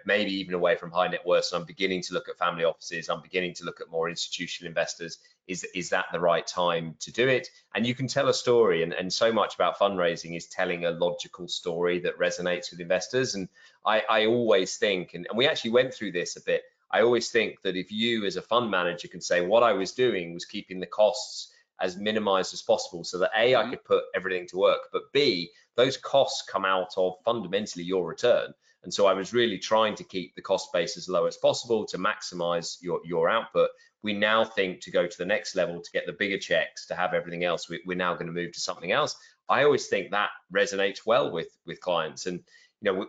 maybe even away from high net worth, so I'm beginning to look at family offices, I'm beginning to look at more institutional investors. Is that the right time to do it? And you can tell a story, and so much about fundraising is telling a logical story that resonates with investors. And I always think, and we actually went through this a bit, I always think that if you as a fund manager can say, what I was doing was keeping the costs as minimized as possible, so that A, I could put everything to work, but B, those costs come out of fundamentally your return. And so I was really trying to keep the cost base as low as possible to maximize your output. We now think to go to the next level, to get the bigger checks, to have everything else, we're now going to move to something else. I always think that resonates well with clients. And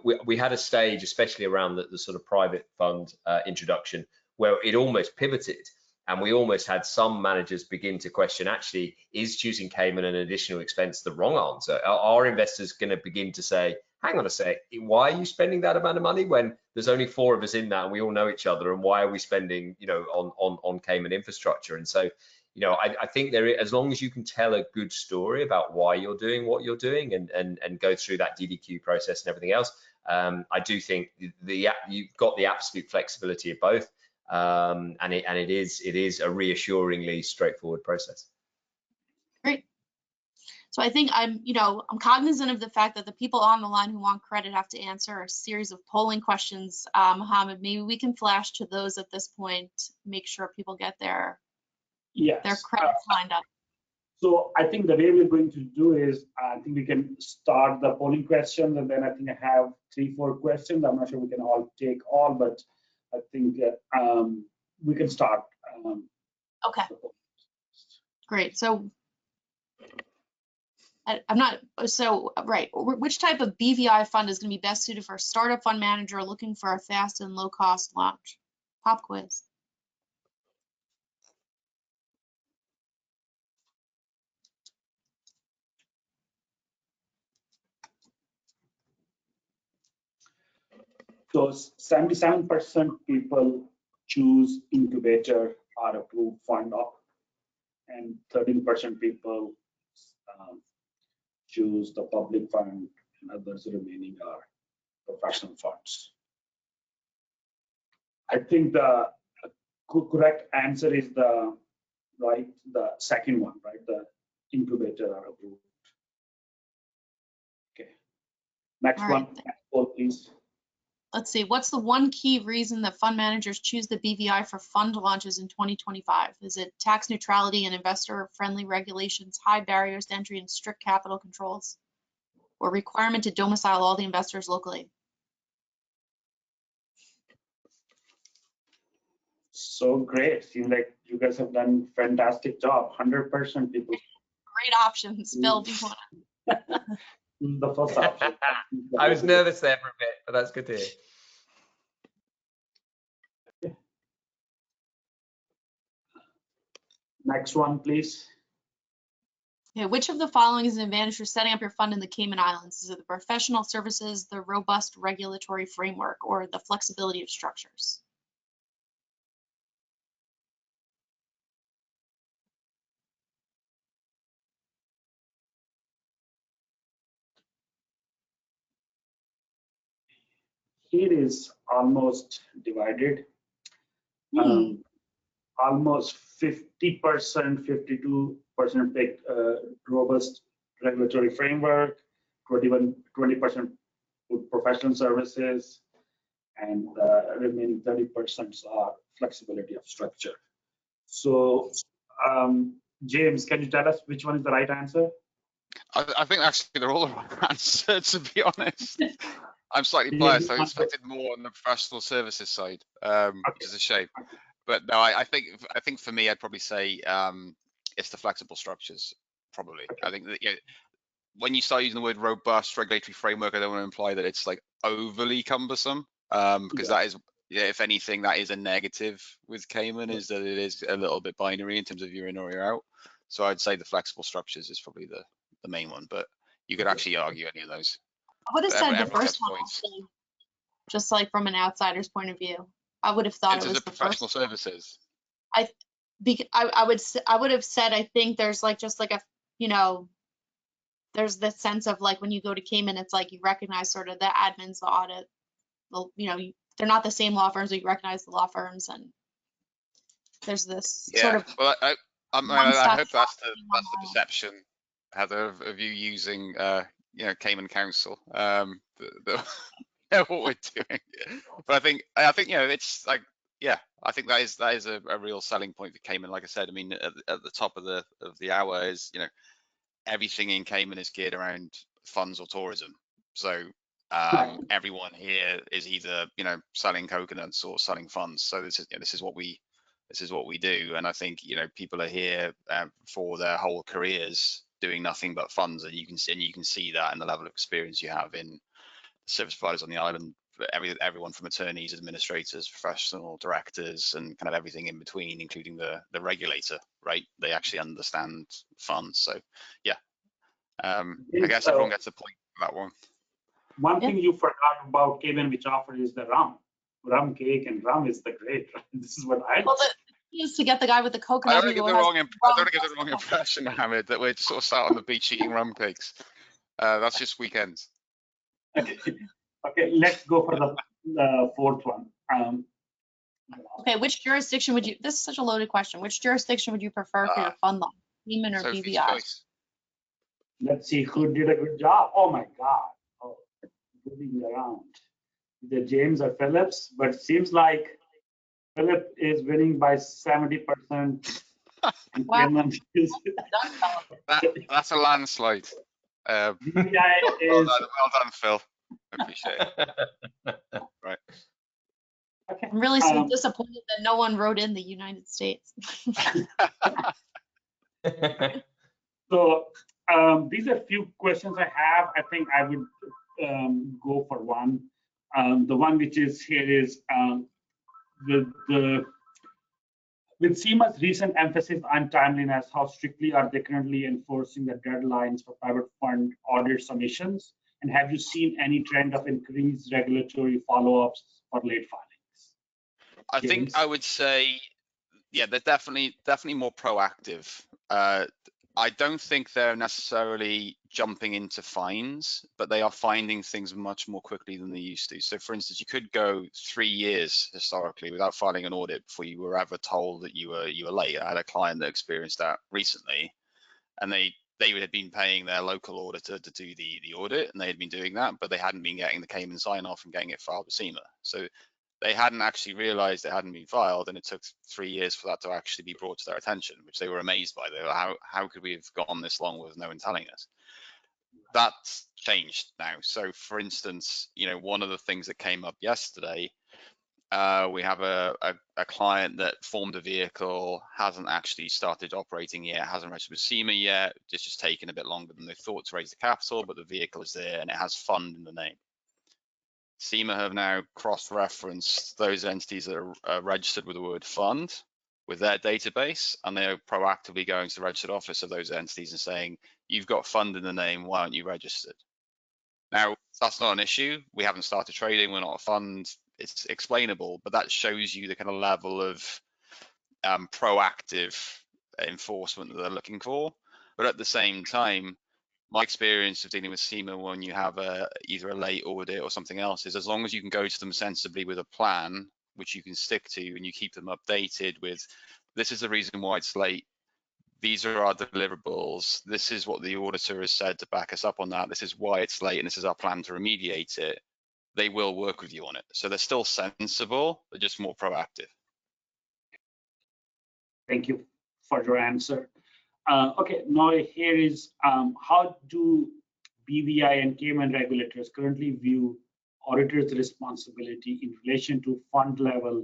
we had a stage, especially around the sort of private fund introduction, where it almost pivoted, and we almost had some managers begin to question, actually, is choosing Cayman an additional expense the wrong answer? Are investors going to begin to say, hang on a sec, why are you spending that amount of money when there's only 4 of us in that and we all know each other, and why are we spending on Cayman infrastructure? And so I think as long as you can tell a good story about why you're doing what you're doing and go through that DDQ process and everything else, I do think you've got the absolute flexibility of both, and it is a reassuringly straightforward process. Great. So I think I'm cognizant of the fact that the people on the line who want credit have to answer a series of polling questions. Mohammed, maybe we can flash to those at this point, make sure people get their credits lined up. So I think the way we're going to do is, I think we can start the polling questions, and then I think I have 3-4 questions. I'm not sure we can all take all, but I think we can start. Okay. Great. So which type of BVI fund is going to be best suited for a startup fund manager looking for a fast and low cost launch? Pop quiz. So 77% people choose incubator or approved fund up, and 13% people choose the public fund, and others remaining are professional funds. I think the correct answer is the second one, right? The incubator are approved. Okay. Next All one, right. next poll, please. Let's see, what's the one key reason that fund managers choose the BVI for fund launches in 2025? Is it tax neutrality and investor-friendly regulations, high barriers to entry, and strict capital controls, or requirement to domicile all the investors locally? So great. Seems like you guys have done fantastic job. 100% people. Great options. Bill, do you want to? The first option. I was nervous there for a bit, but that's good to hear. Next one, please. Okay, which of the following is an advantage for setting up your fund in the Cayman Islands? Is it the professional services, the robust regulatory framework, or the flexibility of structures? Here is almost divided. Almost 50%, 52% picked robust regulatory framework, 20% with professional services, and remaining 30% are flexibility of structure. So, James, can you tell us which one is the right answer? I think actually they're all the right answer, to be honest. I'm slightly biased. I expected more on the professional services side, which is a shame. But no, I think for me, I'd probably say it's the flexible structures. Probably, I think that when you start using the word robust regulatory framework, I don't want to imply that it's like overly cumbersome, because that is, if anything, that is a negative with Cayman, is that it is a little bit binary in terms of you're in or you're out. So I'd say the flexible structures is probably the main one, but you could actually argue any of those. I would have said the first one, actually, just like from an outsider's point of view. I would have thought it was the professional services. I would have said, I think there's like just like a, there's this sense of like when you go to Cayman, it's like you recognize sort of the admins, the audit, they're not the same law firms, but you recognize the law firms, and there's this sort of. Well, I hope that's the perception, Heather, of you using Cayman Council. What we're doing, but I think it's like, I think that is a real selling point for Cayman. Like I said, I mean, at the top of the hour is everything in Cayman is geared around funds or tourism. So everyone here is either selling coconuts or selling funds. So this is what we do, and I think people are here for their whole careers doing nothing but funds, and you can see that in the level of experience you have in service providers on the island. Everyone from attorneys, administrators, professional directors, and kind of everything in between, including the regulator, right? They actually understand funds. So I guess everyone gets a point for that one. One thing you forgot about Cayman, which offer, is the rum cake, and rum is the great. This is what I. Well, the is to get the guy with the coconut. I don't give the wrong impression, Mohammed, that we're sort of sat on the beach eating rum cakes. That's just weekends. Okay, let's go for the fourth one. Okay, which jurisdiction would you? This is such a loaded question. Which jurisdiction would you prefer for your fund law, Cayman or BVI? Let's see who did a good job. Oh my God! Oh, moving around. The James or Phillips, but it seems like Philip is winning by 70%. Wow. That's a landslide. BVI is well done, Phil. I appreciate it. Right. Okay. I'm really disappointed that no one wrote in the United States. So these are a few questions I have. I think I would go for one. The one which is here is with SEMA's recent emphasis on timeliness, how strictly are they currently enforcing the deadlines for private fund audit submissions? And have you seen any trend of increased regulatory follow-ups for late filings? I think I would say, they're definitely more proactive. I don't think they're necessarily jumping into fines, but they are finding things much more quickly than they used to. So for instance, you could go 3 years historically without filing an audit before you were ever told that you were late. I had a client that experienced that recently, and they they would have been paying their local auditor to do the audit, and they had been doing that, but they hadn't been getting the Cayman sign-off and getting it filed with SEMA. So they hadn't actually realized it hadn't been filed, and it took 3 years for that to actually be brought to their attention, which they were amazed by. They were, how could we have gone this long with no one telling us? That's changed now. So for instance, one of the things that came up yesterday, we have a client that formed a vehicle, hasn't actually started operating yet, hasn't registered with SEMA yet, it's just taken a bit longer than they thought to raise the capital, but the vehicle is there and it has fund in the name. SEMA have now cross-referenced those entities that are registered with the word fund with their database, and they're proactively going to the registered office of those entities and saying, you've got fund in the name, why aren't you registered? Now, that's not an issue. We haven't started trading, we're not a fund, it's explainable, but that shows you the kind of level of proactive enforcement that they're looking for. But at the same time, my experience of dealing with SEMA when you have either a late audit or something else is, as long as you can go to them sensibly with a plan, which you can stick to, and you keep them updated with, this is the reason why it's late, these are our deliverables, this is what the auditor has said to back us up on that, this is why it's late, and this is our plan to remediate it, they will work with you on it. So they're still sensible, they're just more proactive. Thank you for your answer. Okay, now here is how do BVI and Cayman regulators currently view auditors' responsibility in relation to fund level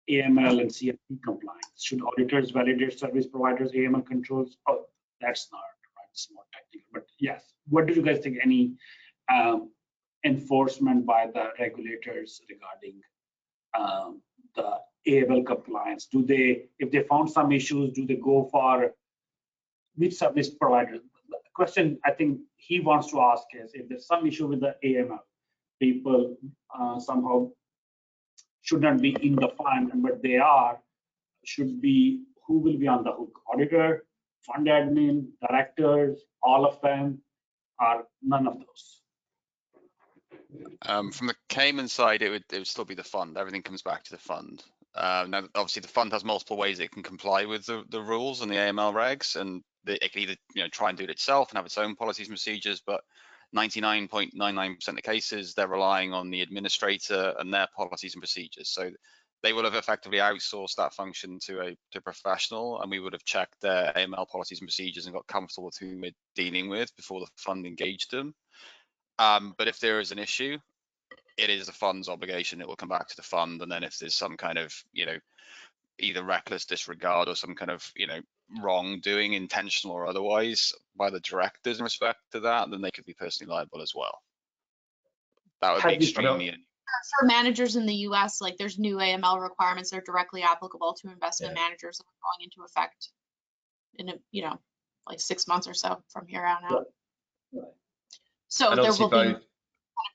AML and CFP compliance? Should auditors validate service providers' AML controls? Oh, that's not right, it's more technical, but yes. What do you guys think? Any enforcement by the regulators regarding the AML compliance? Do they, if they found some issues, do they go for which service provider? The question I think he wants to ask is, if there's some issue with the AML, people somehow should not be in the fund, but they are, should be, who will be on the hook? Auditor, fund admin, directors, all of them, or none of those? From the Cayman side, it would still be the fund. Everything comes back to the fund. Now, obviously, the fund has multiple ways it can comply with the rules and the AML regs, and it can either try and do it itself and have its own policies and procedures, but 99.99% of cases, they're relying on the administrator and their policies and procedures. So they will have effectively outsourced that function to a professional, and we would have checked their AML policies and procedures and got comfortable with who we're dealing with before the fund engaged them. But if there is an issue, it is the fund's obligation. It will come back to the fund, and then if there's some kind of, either reckless disregard or some kind of, wrongdoing, intentional or otherwise, by the directors in respect to that, then they could be personally liable as well. That would be extremely. For managers in the U.S., like there's new AML requirements that are directly applicable to investment managers that are going into effect in like 6 months or so from here on out. Right. So there will be kind of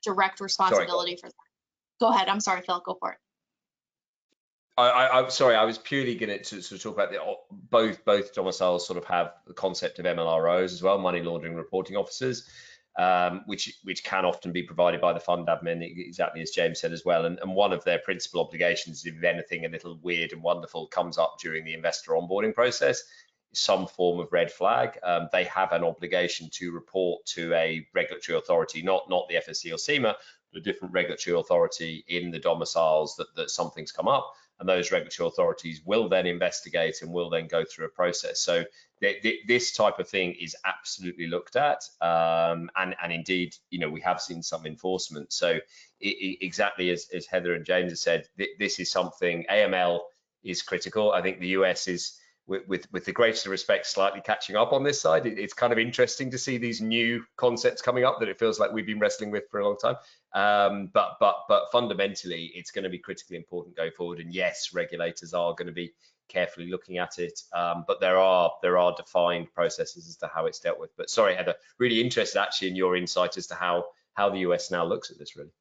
direct responsibility for that. Go ahead. I'm sorry, Phil. Go for it. I'm sorry. I was purely going to sort of talk about both domiciles sort of have the concept of MLROs as well, money laundering reporting officers, which can often be provided by the fund admin, exactly as James said as well. And one of their principal obligations, if anything a little weird and wonderful comes up during the investor onboarding process, some form of red flag, they have an obligation to report to a regulatory authority, not the FSC or SEMA, but a different regulatory authority in the domiciles that something's come up, and those regulatory authorities will then investigate and will then go through a process. So this type of thing is absolutely looked at, and indeed, we have seen some enforcement. So exactly as Heather and James have said, this is something, AML is critical. I think the US is, with the greatest respect, slightly catching up on this side. It's kind of interesting to see these new concepts coming up that it feels like we've been wrestling with for a long time. But fundamentally, it's going to be critically important going forward. And yes, regulators are going to be carefully looking at it. But there are defined processes as to how it's dealt with. But sorry, Heather, really interested actually in your insight as to how the US now looks at this, really.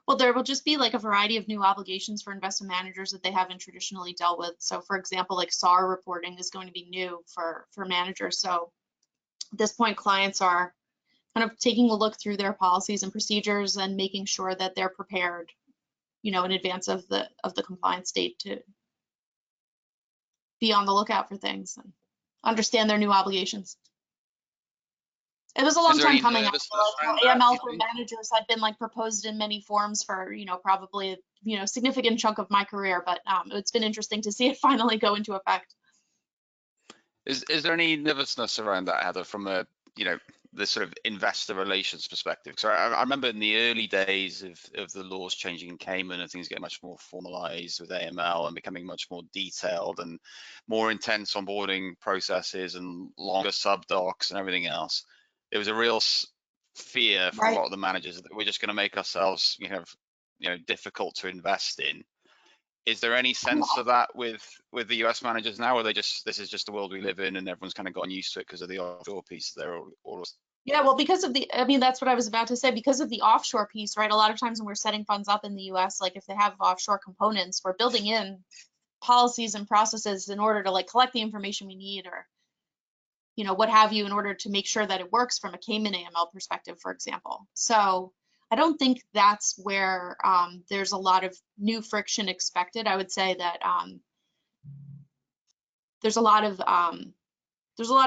Well, there will just be like a variety of new obligations for investment managers that they haven't traditionally dealt with. So for example, like SAR reporting is going to be new for managers. So at this point, clients are kind of taking a look through their policies and procedures and making sure that they're prepared, in advance of the compliance date to be on the lookout for things. And understand their new obligations. It was a long Is there time any coming. I nervousness feel like, around you know, that, do AML you for think? managers had been like proposed in many forms for, you know, probably, you know, significant chunk of my career, but it's been interesting to see it finally go into effect. Is there any nervousness around that, Heather, from a, you know, the sort of investor relations perspective? Because I remember in the early days of the laws changing in Cayman and things getting much more formalized with AML and becoming much more detailed and more intense onboarding processes and longer subdocs and everything else. There was a real fear for a lot of the managers that we're just going to make ourselves, you know, difficult to invest in. Is there any sense of that with the US managers now, or they just, this is just the world we live in and everyone's kind of gotten used to it because of the offshore piece? They're all Yeah, well, because of the, I mean, that's what I was about to say, because of the offshore piece, right? A lot of times when we're setting funds up in the US, like if they have offshore components, we're building in policies and processes in order to like collect the information we need, or, you know, what have you, in order to make sure that it works from a Cayman AML perspective, for example. So I don't think that's where there's a lot of new friction expected. I would say that there's a lot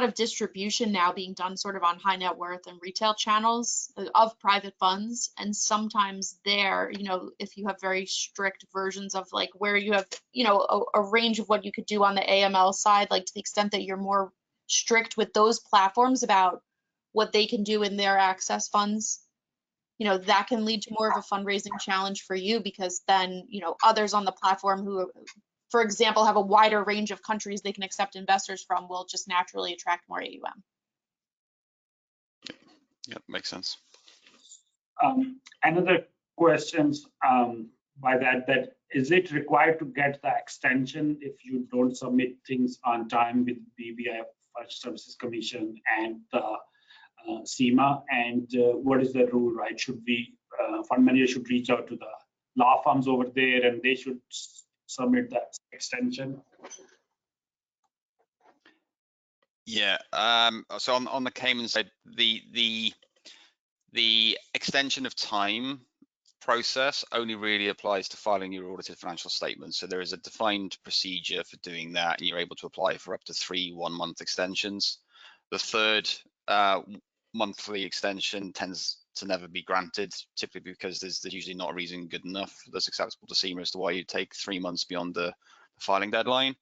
of distribution now being done sort of on high net worth and retail channels of private funds. And sometimes there, you know, if you have very strict versions of like where you have, you know, a range of what you could do on the AML side, like to the extent that you're more strict with those platforms about what they can do in their access funds, you know, that can lead to more of a fundraising challenge for you, because then, you know, others on the platform who, for example, have a wider range of countries they can accept investors from will just naturally attract more AUM. Yep, makes sense. Another questions by that is it required to get the extension if you don't submit things on time with BVI Services Commission and SEMA? And what is the rule, right? Should we, fund manager should reach out to the law firms over there and they should submit that extension? Yeah. So on the Cayman side, the extension of time process only really applies to filing your audited financial statements. So there is a defined procedure for doing that, and you're able to apply for up to 3 one-month extensions. The third monthly extension tends to never be granted, typically because there's usually not a reason good enough that's acceptable to SEMA as to why you take 3 months beyond the filing deadline.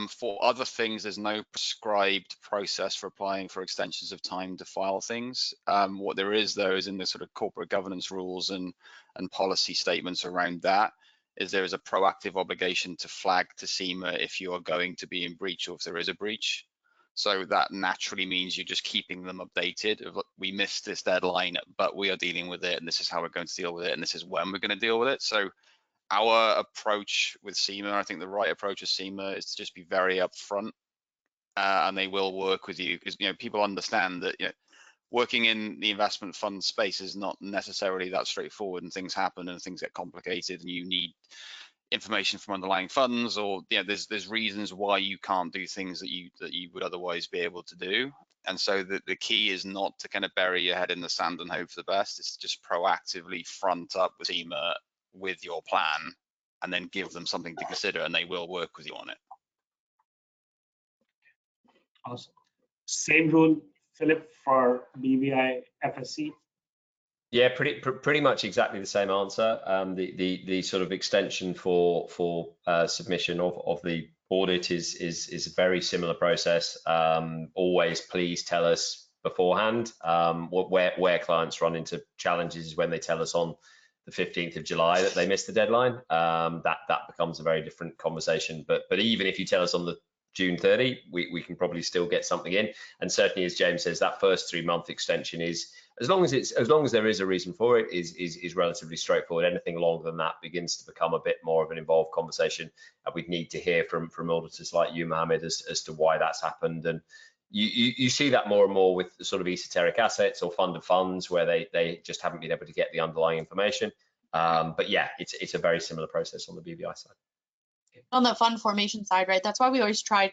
For other things, there's no prescribed process for applying for extensions of time to file things. What there is, though, is in the sort of corporate governance rules and policy statements around that, is there is a proactive obligation to flag to SEMA if you are going to be in breach or if there is a breach. So that naturally means you're just keeping them updated of, we missed this deadline, but we are dealing with it, and this is how we're going to deal with it, and this is when we're going to deal with it. So our approach with SEMA, I think the right approach with SEMA is to just be very upfront, and they will work with you, because, you know, people understand that, you know, working in the investment fund space is not necessarily that straightforward, and things happen and things get complicated, and you need information from underlying funds, or, you know, there's reasons why you can't do things that you would otherwise be able to do. And so the key is not to kind of bury your head in the sand and hope for the best. It's to just proactively front up with SEMA with your plan, and then give them something to consider, and they will work with you on it. Awesome. Same rule, Philip, for BVI FSC? Yeah, pretty much exactly the same answer. The sort of extension for submission of the audit is a very similar process. Always please tell us beforehand. Where clients run into challenges is when they tell us on the 15th of July that they missed the deadline. That becomes a very different conversation. But even if you tell us on the June 30, we can probably still get something in. And certainly, as James says, that first 3-month extension is, as long as there is a reason for it, is relatively straightforward. Anything longer than that begins to become a bit more of an involved conversation, and we'd need to hear from auditors like you, Mohammed, as to why that's happened. And you see that more and more with the sort of esoteric assets or fund of funds where they just haven't been able to get the underlying information. But yeah, it's a very similar process on the BVI side. On the fund formation side, right? That's why we always try,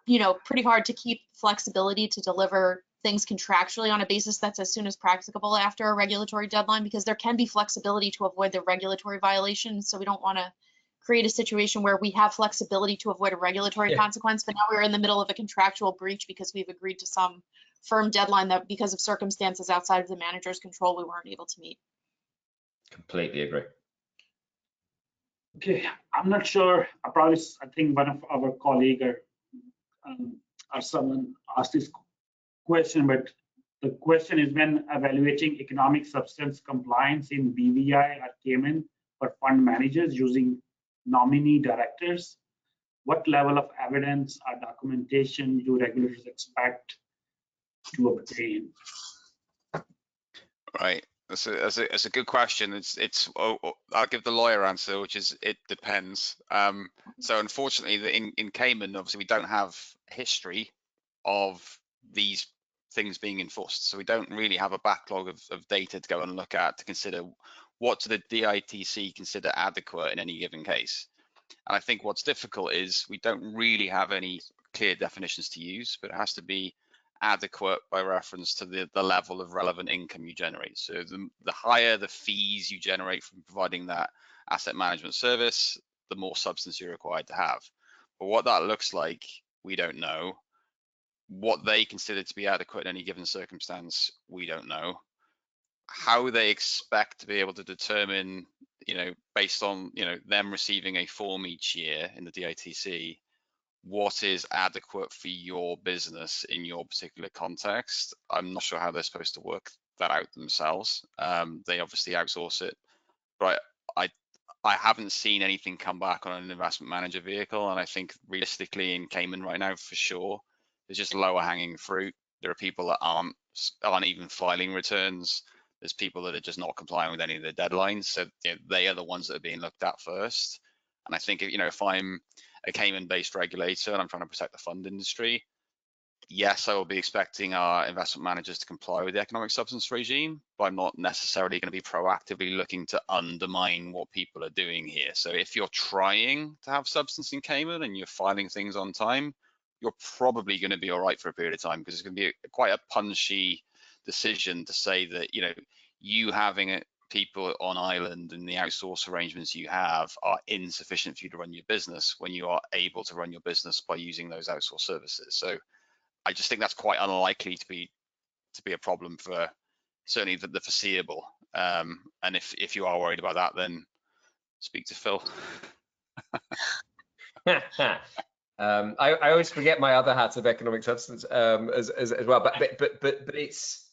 you know, pretty hard to keep flexibility to deliver things contractually on a basis that's as soon as practicable after a regulatory deadline, because there can be flexibility to avoid the regulatory violation. So we don't want to create a situation where we have flexibility to avoid a regulatory consequence, but now we're in the middle of a contractual breach because we've agreed to some firm deadline that, because of circumstances outside of the manager's control, we weren't able to meet. Completely agree. Okay, I'm not sure. I think one of our colleague or someone asked this question, but the question is, when evaluating economic substance compliance in BVI or Cayman for fund managers using nominee directors, what level of evidence or documentation do regulators expect to obtain? Right. That's a good question. I'll give the lawyer answer, which is it depends. So unfortunately, in Cayman, obviously, we don't have history of these things being enforced. So we don't really have a backlog of data to go and look at to consider what do the DITC consider adequate in any given case. And I think what's difficult is we don't really have any clear definitions to use, but it has to be adequate by reference to the level of relevant income you generate. So the higher the fees you generate from providing that asset management service, the more substance you're required to have. But what that looks like, we don't know. What they consider to be adequate in any given circumstance, we don't know. How they expect to be able to determine, based on, them receiving a form each year in the DITC, what is adequate for your business in your particular context. I'm not sure how they're supposed to work that out themselves. They obviously outsource it, but I haven't seen anything come back on an investment manager vehicle. And I think realistically in Cayman right now, for sure, there's just lower hanging fruit. There are people that aren't even filing returns. There's people that are just not complying with any of the deadlines. So they are the ones that are being looked at first. And I think, if I'm a Cayman-based regulator and I'm trying to protect the fund industry, yes, I will be expecting our investment managers to comply with the economic substance regime, but I'm not necessarily going to be proactively looking to undermine what people are doing here. So if you're trying to have substance in Cayman and you're filing things on time, you're probably going to be all right for a period of time, because it's going to be quite a punchy decision to say that, you having people on island and the outsource arrangements you have are insufficient for you to run your business when you are able to run your business by using those outsourced services. So I just think that's quite unlikely to be a problem for certainly the foreseeable. And if you are worried about that, then speak to Phil. I always forget my other hats of economic substance as well, but it's.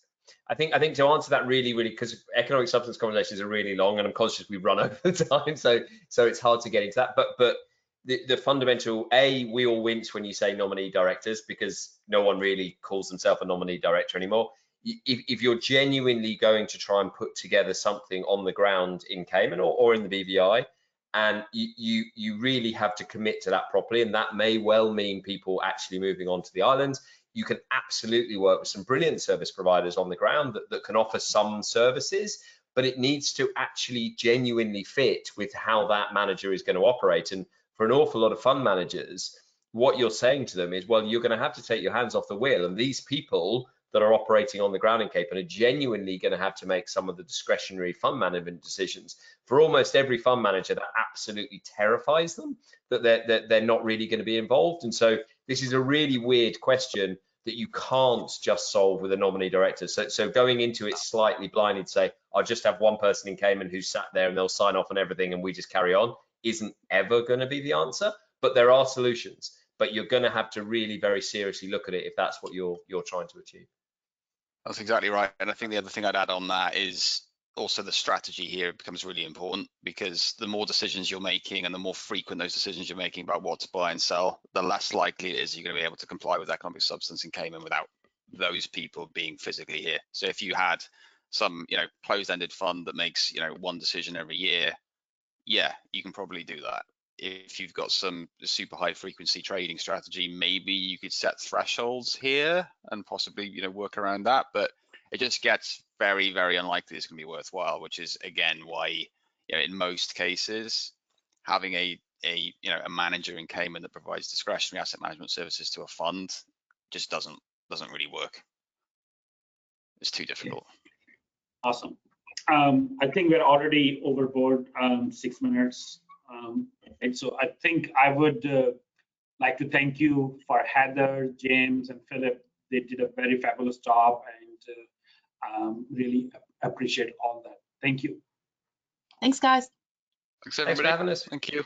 I think to answer that really, because economic substance conversations are really long, and I'm conscious we run over the time, so it's hard to get into that. But the fundamental, we all wince when you say nominee directors, because no one really calls themselves a nominee director anymore. If you're genuinely going to try and put together something on the ground in Cayman or in the BVI, and you really have to commit to that properly, and that may well mean people actually moving on to the islands. You can absolutely work with some brilliant service providers on the ground that can offer some services, but it needs to actually genuinely fit with how that manager is going to operate. And for an awful lot of fund managers, what you're saying to them is, well, you're going to have to take your hands off the wheel, and these people that are operating on the ground in Cape are genuinely going to have to make some of the discretionary fund management decisions. For almost every fund manager, that absolutely terrifies them, that they're not really going to be involved. And so this is a really weird question that you can't just solve with a nominee director. So going into it slightly blindly to say, I'll just have one person in Cayman who's sat there and they'll sign off on everything and we just carry on, isn't ever going to be the answer. But there are solutions, but you're going to have to really very seriously look at it if that's what you're trying to achieve. That's exactly right. And I think the other thing I'd add on that is also the strategy here becomes really important, because the more decisions you're making and the more frequent those decisions you're making about what to buy and sell, the less likely it is you're going to be able to comply with economic substance in Cayman without those people being physically here. So if you had some, closed-ended fund that makes, one decision every year, yeah, you can probably do that. If you've got some super high frequency trading strategy, maybe you could set thresholds here and possibly, work around that. But it just gets very, very unlikely it's going to be worthwhile, which is again why, in most cases, having a manager in Cayman that provides discretionary asset management services to a fund just doesn't really work. It's too difficult. Awesome. I think we're already overboard 6 minutes. And so I think I would like to thank you for Heather, James, and Philip. They did a very fabulous job, and really appreciate all that. Thank you. Thanks, guys. Thanks, Thanks everybody. for having us. Thank you.